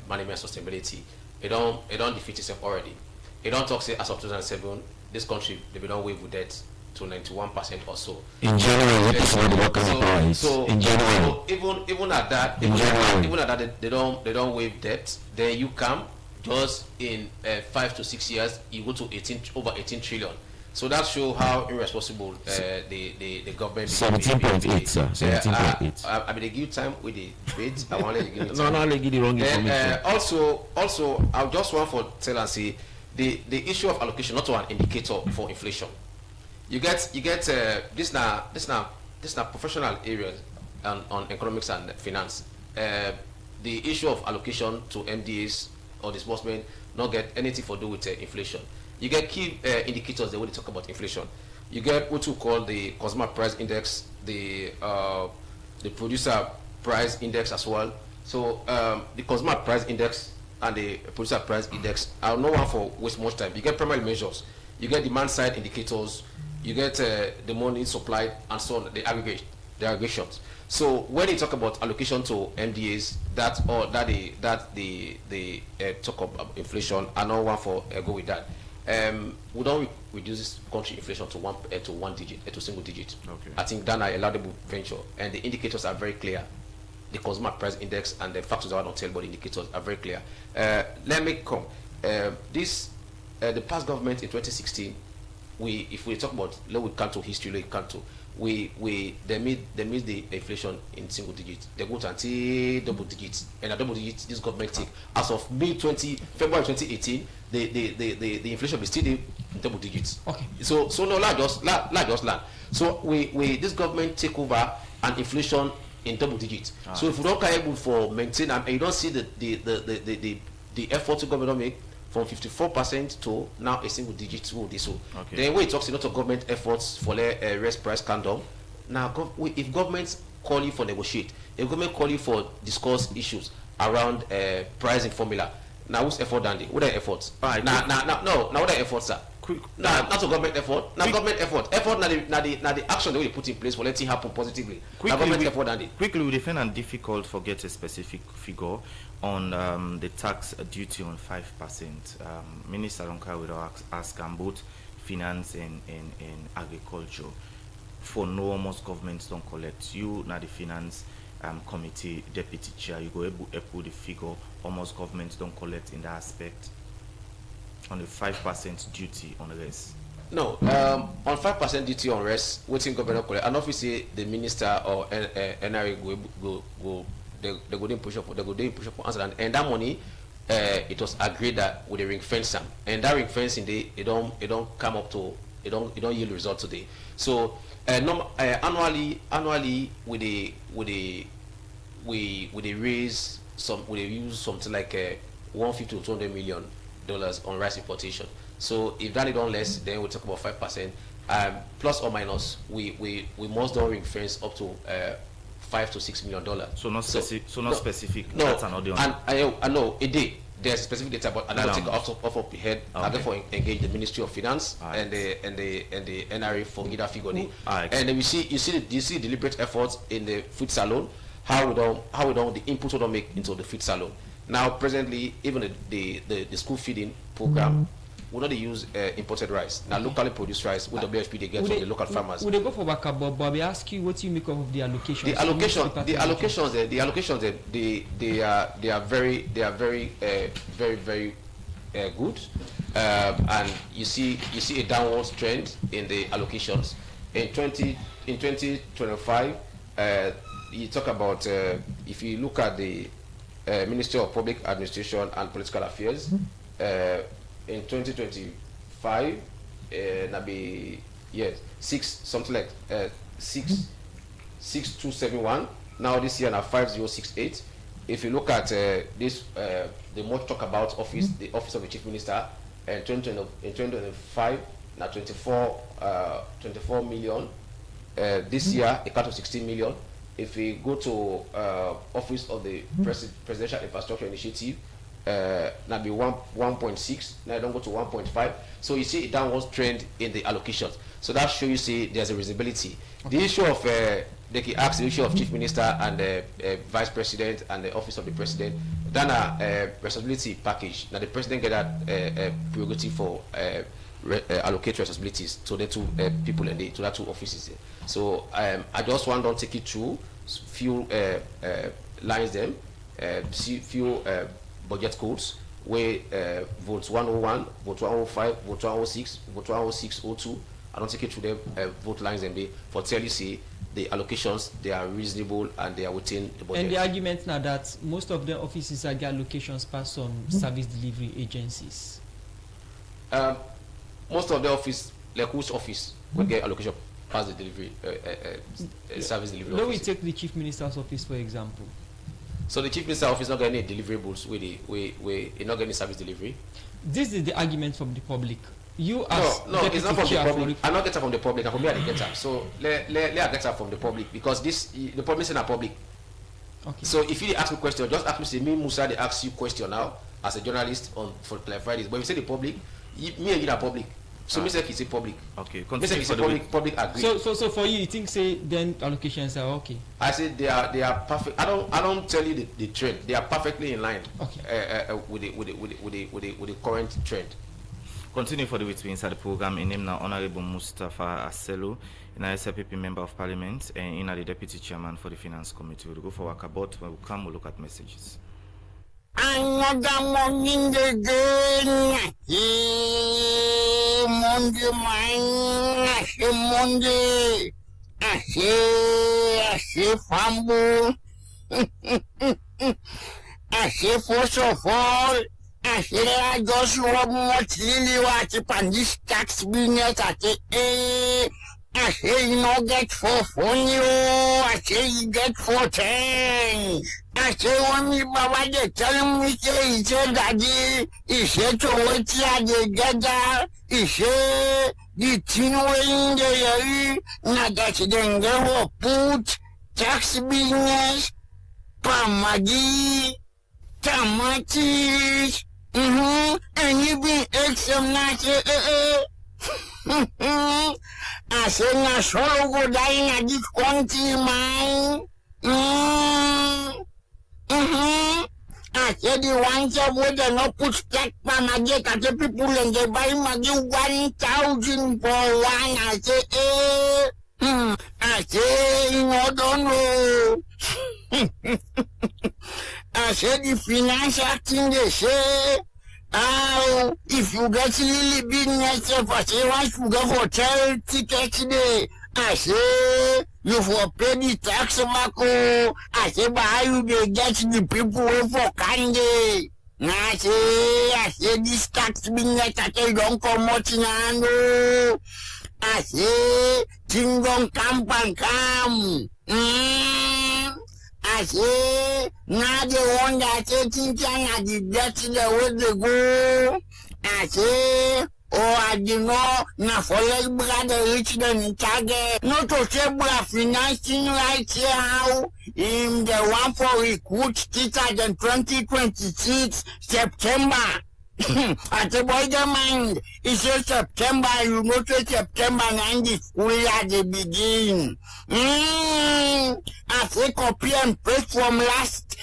management sustainability. It don't defeat itself already. It don't talk say as of 2007 this country they don't waive with debt to 91% or so. In general, what is the working price? So in general, so even at that, they don't waive debt. Then you come just in 5 to 6 years, you go to over 18 trillion. So that shows how irresponsible the government. 17.8, sir. 17.8. I mean, they give time with the debate. I want to give it. No, they give the wrong information. Also, I just want to tell and say the issue of allocation not an indicator for inflation. You get this now professional areas on economics and finance. The issue of allocation to MDAs or disbursement not get anything to do with inflation. You get key indicators that when they talk about inflation. You get what you call the consumer price index, the producer price index as well. So the consumer price index and the producer price index are no one for waste much time. You get primary measures, you get demand side indicators, you get the money supplied and so on, the aggregations. So when they talk about allocation to MDAs, they talk about inflation. I don't want for go with that. We don't reduce this country inflation to one digit, to single digit. Okay. I think that's a laudable venture, and the indicators are very clear. The consumer price index and the factors I don't tell, but the indicators are very clear. Let me come. The past government in 2016, if we talk about low Kanto history, low Kanto, they made the inflation in single digits. They go to until double digits, and at double digits this government take as of February 2018, the inflation is still in double digits. Okay. So no, like just land. So this government take over an inflation in double digits. So if we don't able for maintain and you don't see the effort the government make from 54% to now a single digit will this so. Okay. Then when it talks a lot of government efforts for the rest price condom. Now if governments call you for negotiate, if government call you for discuss issues around pricing formula, now whose effort done? What are efforts? Now what are efforts, sir? Not a government effort. Not government effort. Effort now the action that we put in place for letting it happen positively. Quickly, we defend and difficult to get a specific figure on the tax duty on 5%. Minister Ronkai will ask both finance and agriculture. For no almost governments don't collect. You now the finance committee deputy chair, you go able the figure almost governments don't collect in that aspect. On the 5% duty on rest. No, on 5% duty on rest, waiting government collect. And obviously the minister or NRA they go push up for answer and that money it was agreed that with the ring fence and that ring fencing they don't come up to don't yield result today. So annually we raise some, we use something like $150 to $200 million on rice importation. So if that is done less, then we talk about 5%. Plus or minus, we must don't ring fence up to $5 to $6 million. So not specific. No, That's an audio. And I know a day. There's specific data, but I don't take off of the head. I therefore engage the Ministry of Finance and the NRA for either figure. And then you see deliberate efforts in the food salon. How we don't the input we don't make into the food salon. Now presently, even the school feeding program, we don't use imported rice. Now locally produced rice with WFP they get from the local farmers. Would they go for Wakabo? But we ask you what you make of the allocations. The allocations, they are very good. And you see a downward trend in the allocations. In 2025, you talk about if you look at the Ministry of Public Administration and Political Affairs. In 2025, something like 6271. Now this year now 5068. If you look at this, the much talk about office, the office of the Chief Minister, in 2025 now 24 million. This year a cut of 16 million. If we go to office of the Presidential Infrastructure Initiative, now be 1.6, now don't go to 1.5. So you see a downward trend in the allocations. So that shows you see there's a visibility. The issue of they can ask the issue of Chief Minister and Vice President and the Office of the President, then a responsibility package. Now the President get that prerogative for allocate responsibilities to the two people and to that two offices. So I just want to take it through few lines them, few budget codes where votes 101, vote 105, vote 106, vote 106, 02. I don't take it through the vote lines and they for tell you see the allocations they are reasonable and they are within the budget. And the argument now that most of the offices are get allocations passed on service delivery agencies. Most of the office, like which office will get allocation past the delivery service delivery. Now we take the Chief Minister's office for example. So the Chief Minister's office not getting any deliverables we not getting service delivery. This is the argument from the public. You as no, it's not from the public. I'm not getting from the public. I'm from here to get her. So let get her from the public because the public is not public. Okay. So if you ask me question, just ask me say me Musa they ask you question now as a journalist for clarify this. But if you say the public, me and you are public. So me say it's a public. Okay. Me say it's a public agree. So for you think say then allocations are okay. I said they are perfect. I don't tell you the trend. They are perfectly in line. Okay. With the current trend. Continue for the week inside the program. In name now Honorable Mustafa Aselo, an SLPP member of Parliament and in the Deputy Chairman for the Finance Committee. We'll go for Wakabot. When we come, we'll look at messages. Another morning again. Monday, Monday. I say, fumble. I say, first of all, I say, I just want much really watch it on this tax business. I say, you know, get for funny. I say, you get for change. I say, when me Baba they tell me, he said, Daddy, he said to wait here, they get there. He said, the thing in the area, not that then they will put tax business, Pamagi, Tamatis, and you be exam I say, na solo go die na this country, man. I said the ones that would not put stack Pamagi at the people and they buy Magi 1,000 for one. I say, I say, no, don't know. I said the finance acting they say, if you get really business, I say, once you go hotel tickets there, I say, you for pay the tax, Marco. I say, but how you get the people for candy? I say this tax being like I don't come much now. I say thing don't come and come. I say now the one that say thing can the death the way they go. I say I do know na for like brother rich than target. Not to say brother financing right here how in the one for recruit teachers in 2026 September. At the boy the mind, it's September, you know to September 90 school at the begin. I say copy and paste from last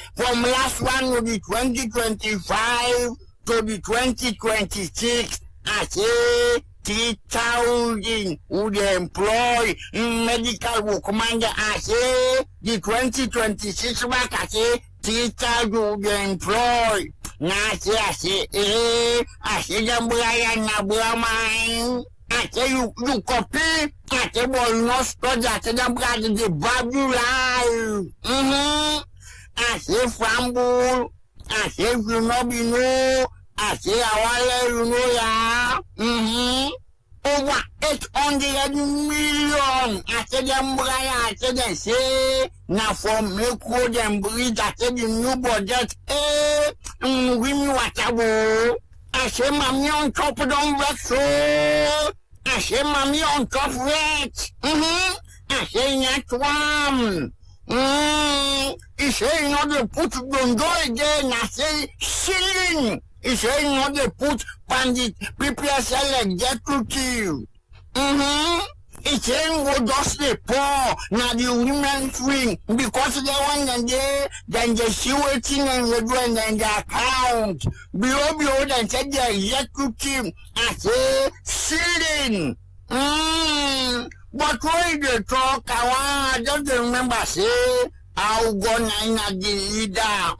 one to the 2025 to the 2026. I say 3,000 would employ medical workman. I say the 2026 back. I say 3,000 would employ. I say, the Brian Nabraman. I say you copy. I say, well, no study. I say, the Bible live. I say, Frambull. I say, you know, be no. I say, I want you know, yeah. Over 800 million. I say, them Brian. I say, they say, now for make road and bridge. I say, the new budget. Give me water. I say, mommy on top of them work so. I say, mommy on top rich. I say, not one. He say, you know, they put don't go again. I say, shilling. He say, you know, they put bandit, prepare sell executive. He say, go just the poor, now the women's wing, because they want them there, then they see waiting and they do and then they account. Below, then say the executive. I say, shilling. But when they talk, I just remember say, I'll go in the leader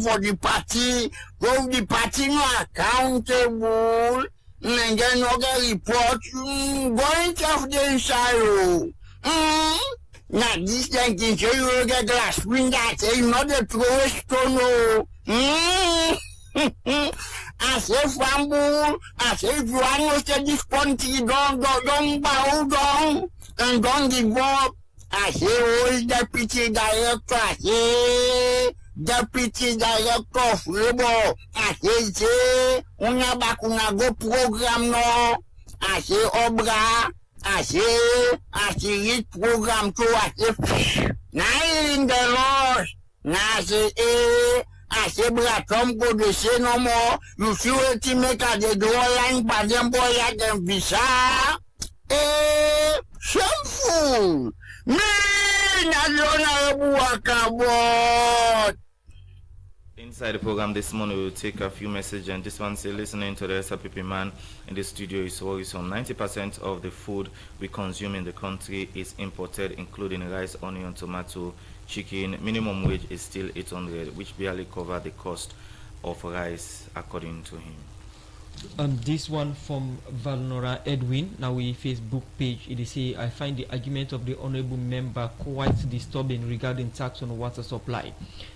for the party. Go the party no accountable. And then no get report. Going to have the inside. Now this thing can show you get glass window. Say not the throw stone. I say Frambull. I say if you want to say this country, don't bow down and don't give up. I say, who is deputy director? I say, deputy director of labor. I say, una go program no. I say, obra. I say, read program too. I say, now in the laws. Now I say, bra, Tom go to say no more. You see what you make at the door line, but them boy at them visa. Shameful. Inside the program this morning, we'll take a few messages, and this one say, listening to the SLPP man in the studio is worrisome. 90% of the food we consume in the country is imported, including rice, onion, tomato, chicken. Minimum wage is still 800, which barely covers the cost of rice, according to him. This one from Valnora Edwin, now we Facebook page, it say, I find the argument of the honorable member quite disturbing regarding tax on water supply.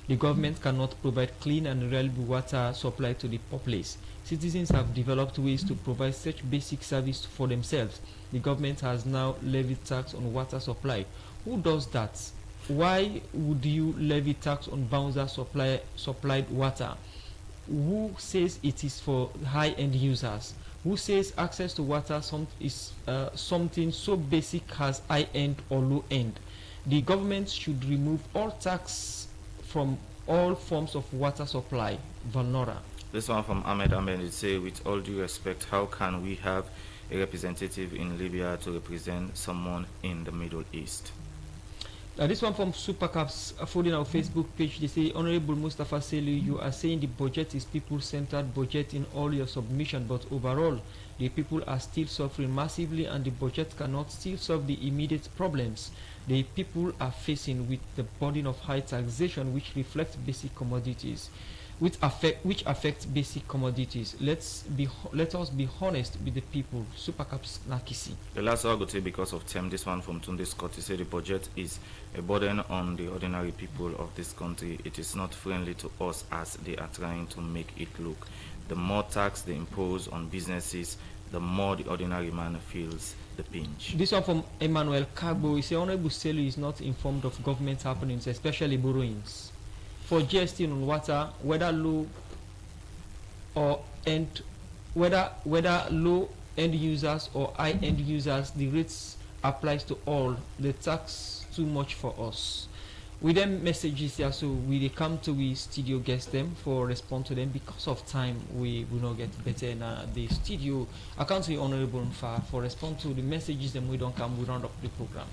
The government cannot provide clean and reliable water supply to the populace. Citizens have developed ways to provide such basic service for themselves. The government has now levied tax on water supply. Who does that? Why would you levy tax on bouncer supplied water? Who says it is for high-end users? Who says access to water is something so basic as high-end or low-end? The government should remove all tax from all forms of water supply. Valnora. This one from Ahmed Ahmed, it say, with all due respect, how can we have a representative in Libya to represent someone in the Middle East? This one from Supercaps, following our Facebook page, they say, Honorable Mustafa Selu, you are saying the budget is people-centered budget in all your submission, but overall, the people are still suffering massively and the budget cannot still solve the immediate problems the people are facing with the burden of high taxation, which reflects basic commodities. which affect basic commodities. Let us be honest with the people. Supercaps Nakisi. The last I would say, because of time, this one from Tunde Scott, he said the budget is a burden on the ordinary people of this country. It is not friendly to us as they are trying to make it look. The more tax they impose on businesses, the more the ordinary man feels the pinch. This one from Emmanuel Kagbo. He said Honorable Selu is not informed of government happenings, especially borrowings. For GST on water, whether low end users or high end users, the rates applies to all. The tax too much for us. We then messages here, so we come to the studio guest them for respond to them. Because of time, we will not get better in the studio. I can't say Honorable for respond to the messages, then we don't come, we round up the program.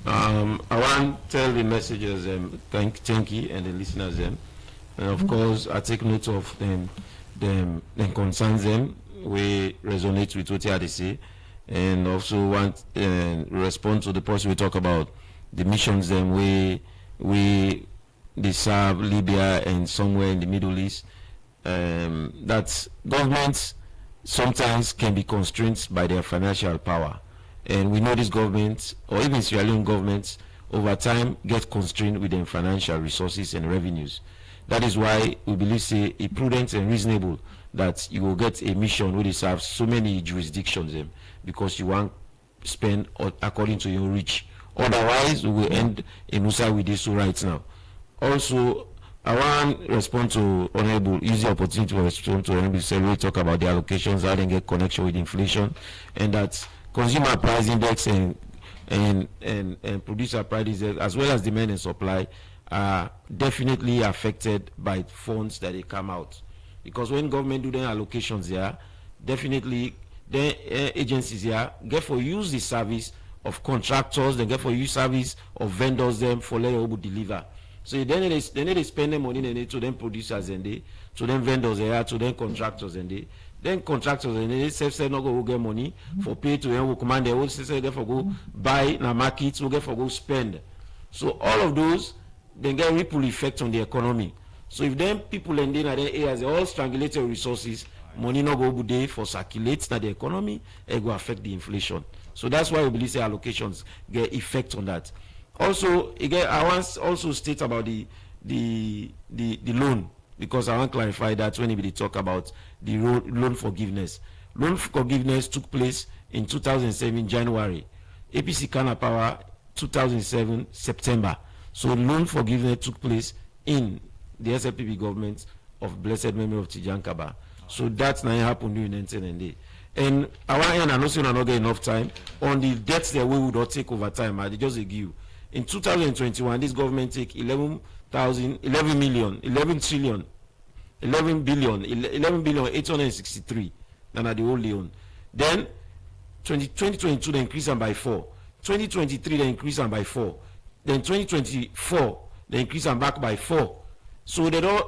I want to tell the messages, thank you, and the listeners them. And of course, I take note of them concerns them. We resonate with what they say, and also want respond to the person we talk about the missions them we serve Libya and somewhere in the Middle East. That governments sometimes can be constrained by their financial power. And we know this government, or even Sierra Leone governments, over time get constrained with their financial resources and revenues. That is why we believe it's prudent and reasonable that you will get a mission where they serve so many jurisdictions because you want to spend according to your reach. Otherwise, we will end in Usa with this right now. Also, I want to respond to Honorable, use the opportunity to respond to Honorable Selwe, talk about the allocations, how they get connection with inflation, and that consumer price index and producer price index, as well as demand and supply, are definitely affected by funds that they come out. Because when government do their allocations here, definitely the agencies here get for use the service of contractors, they get for use service of vendors them for let them deliver. So then they need to spend the money to them producers and they, to them vendors here, to them contractors and they. Then contractors and they say not go get money for pay to them, command they will say get for go buy na markets, will get for go spend. So all of those then get ripple effect on the economy. So if them people and then their areas they all strangulated resources, money not go day for circulate that the economy, it will affect the inflation. So that's why we believe say allocations get effect on that. Also, again, I want also state about the loan, because I want to clarify that when we talk about the loan forgiveness. Loan forgiveness took place in 2007 January. APC Kana Power 2007 September. So loan forgiveness took place in the SLPP government of blessed memory of Tijan Kaba. So that's not happened during 1990. And I want to know so not get enough time on the debts that we would not take over time. I just give. In 2021, this government take 11 billion 863. Then at the whole loan. Then 2022 they increase them by 4. 2023 they increase them by 4. Then 2024 they increase them back by 4. So they don't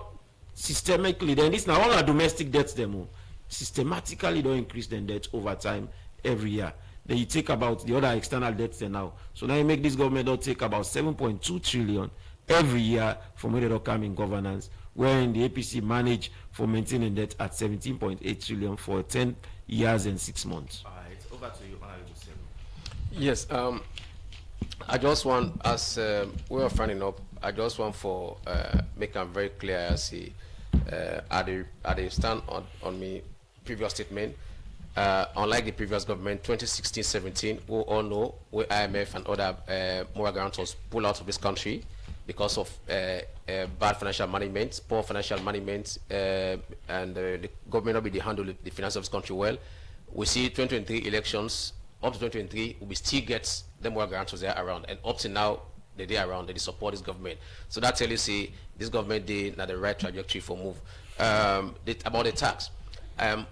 systemically. Then this now all our domestic debts them systematically don't increase their debt over time every year. Then you take about the other external debts there now. So now you make this government don't take about 7.2 trillion every year from where they don't come in governance, wherein the APC manage for maintaining debt at 17.8 trillion for 10 years and 6 months. All right, over to you, Honorable Selu. Yes, I just want, as we are running up, I just want for make them very clear as the stand on me previous statement. Unlike the previous government, 2016-17, we all know where IMF and other moral guarantors pull out of this country because of bad financial management, poor financial management, and the government not be handle the finance of this country well. We see 2023 elections, up to 2023, we still get the moral guarantors there around, and up to now, they are around, they support this government. So that tells you, see, this government did not the right trajectory for move. About the tax.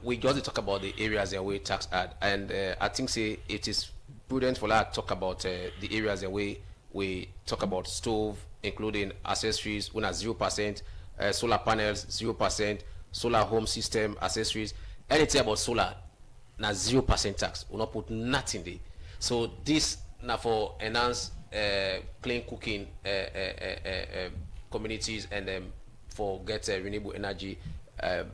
We just talk about the areas that we tax at, and I think say it is prudent for us to talk about the areas that we talk about stove, including accessories, when at 0%, solar panels 0%, solar home system accessories, anything about solar, now 0% tax. We not put nothing there. So this now for enhance clean cooking communities and for get renewable energy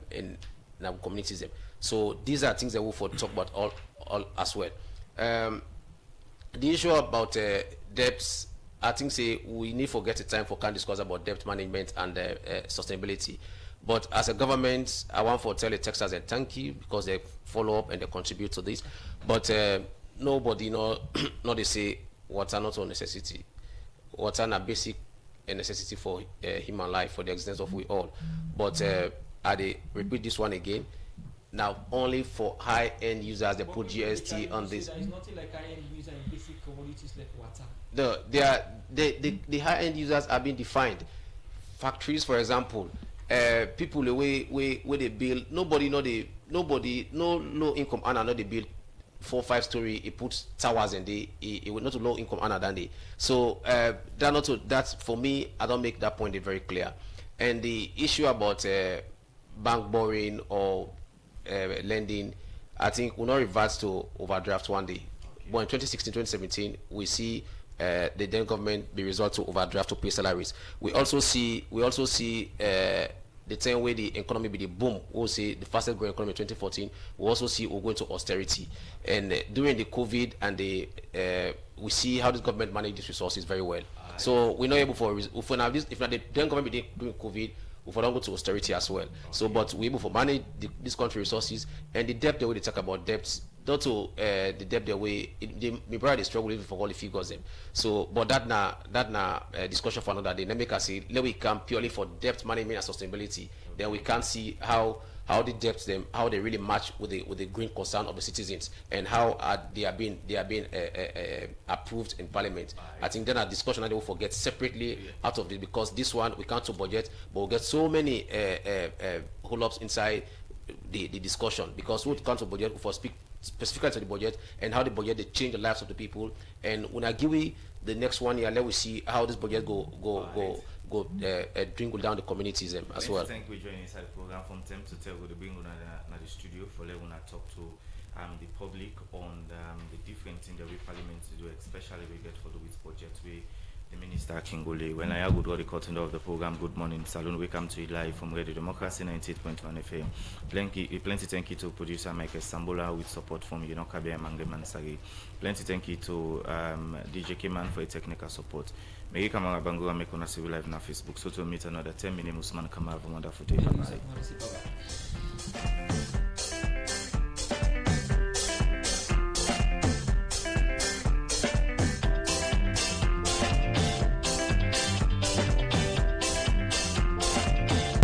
in our communities. So these are things that we will talk about all as well. The issue about debts, I think we need to get a time for can discuss about debt management and sustainability. But as a government, I want to tell the Texas and thank you because they follow up and they contribute to this. But nobody they say water not a necessity. Water a basic necessity for human life, for the existence of we all. But I repeat this one again. Now, only for high-end users, they put GST on this. There is nothing like high-end user in basic commodities like water. The high-end users are being defined. Factories, for example, people the way they build. Nobody no low income earner know they build 4-5 story. It puts towers and it will not a low income earner than they. So that's for me. I don't make that point very clear. And the issue about bank borrowing or lending, I think will not revert to overdraft one day. But in 2016-2017, we see the then government be resort to overdraft to pay salaries. We also see the same way the economy be the boom. We'll see the fastest growing economy in 2014. We also see we're going to austerity. And during the COVID and we see how this government manage these resources very well. So we're not able if not the then government be doing COVID, we don't go to austerity as well. So, but we're able to manage this country resources and the debt the way they talk about debts, not to the debt the way my brother is struggling for all the figures them. So, but that na discussion for another day. Let me say let we come purely for debt management and sustainability. Then we can see how the debts them how they really match with the green concern of the citizens and how they are being approved in Parliament. I think then a discussion that we will forget separately out of it because this one we can't budget, but we'll get so many hold-ups inside the discussion because we can't budget we for speak specifically to the budget and how the budget they change the lives of the people. And when I give you the next 1 year, let we see how this budget go drinkle down the communities as well. Thank you for joining inside the program from time to time. We'll bring on the studio for let una talk to the public on the different things that we Parliament to do, especially we get for the with budget we the Minister Kingole. When I have good the content of the program, good morning Salon. We come to you live from Radio Democracy 98.1 FM. Plenty thank you to producer Michael Sambola with support from Yunokabe and Mangeman Sagi. Plenty thank you to DJ Kiman for a technical support. Megi Kamara Bangura Mekona Civil Live na Facebook. So to meet another 10 minutes Usman Kamara. Wonderful day. Bye.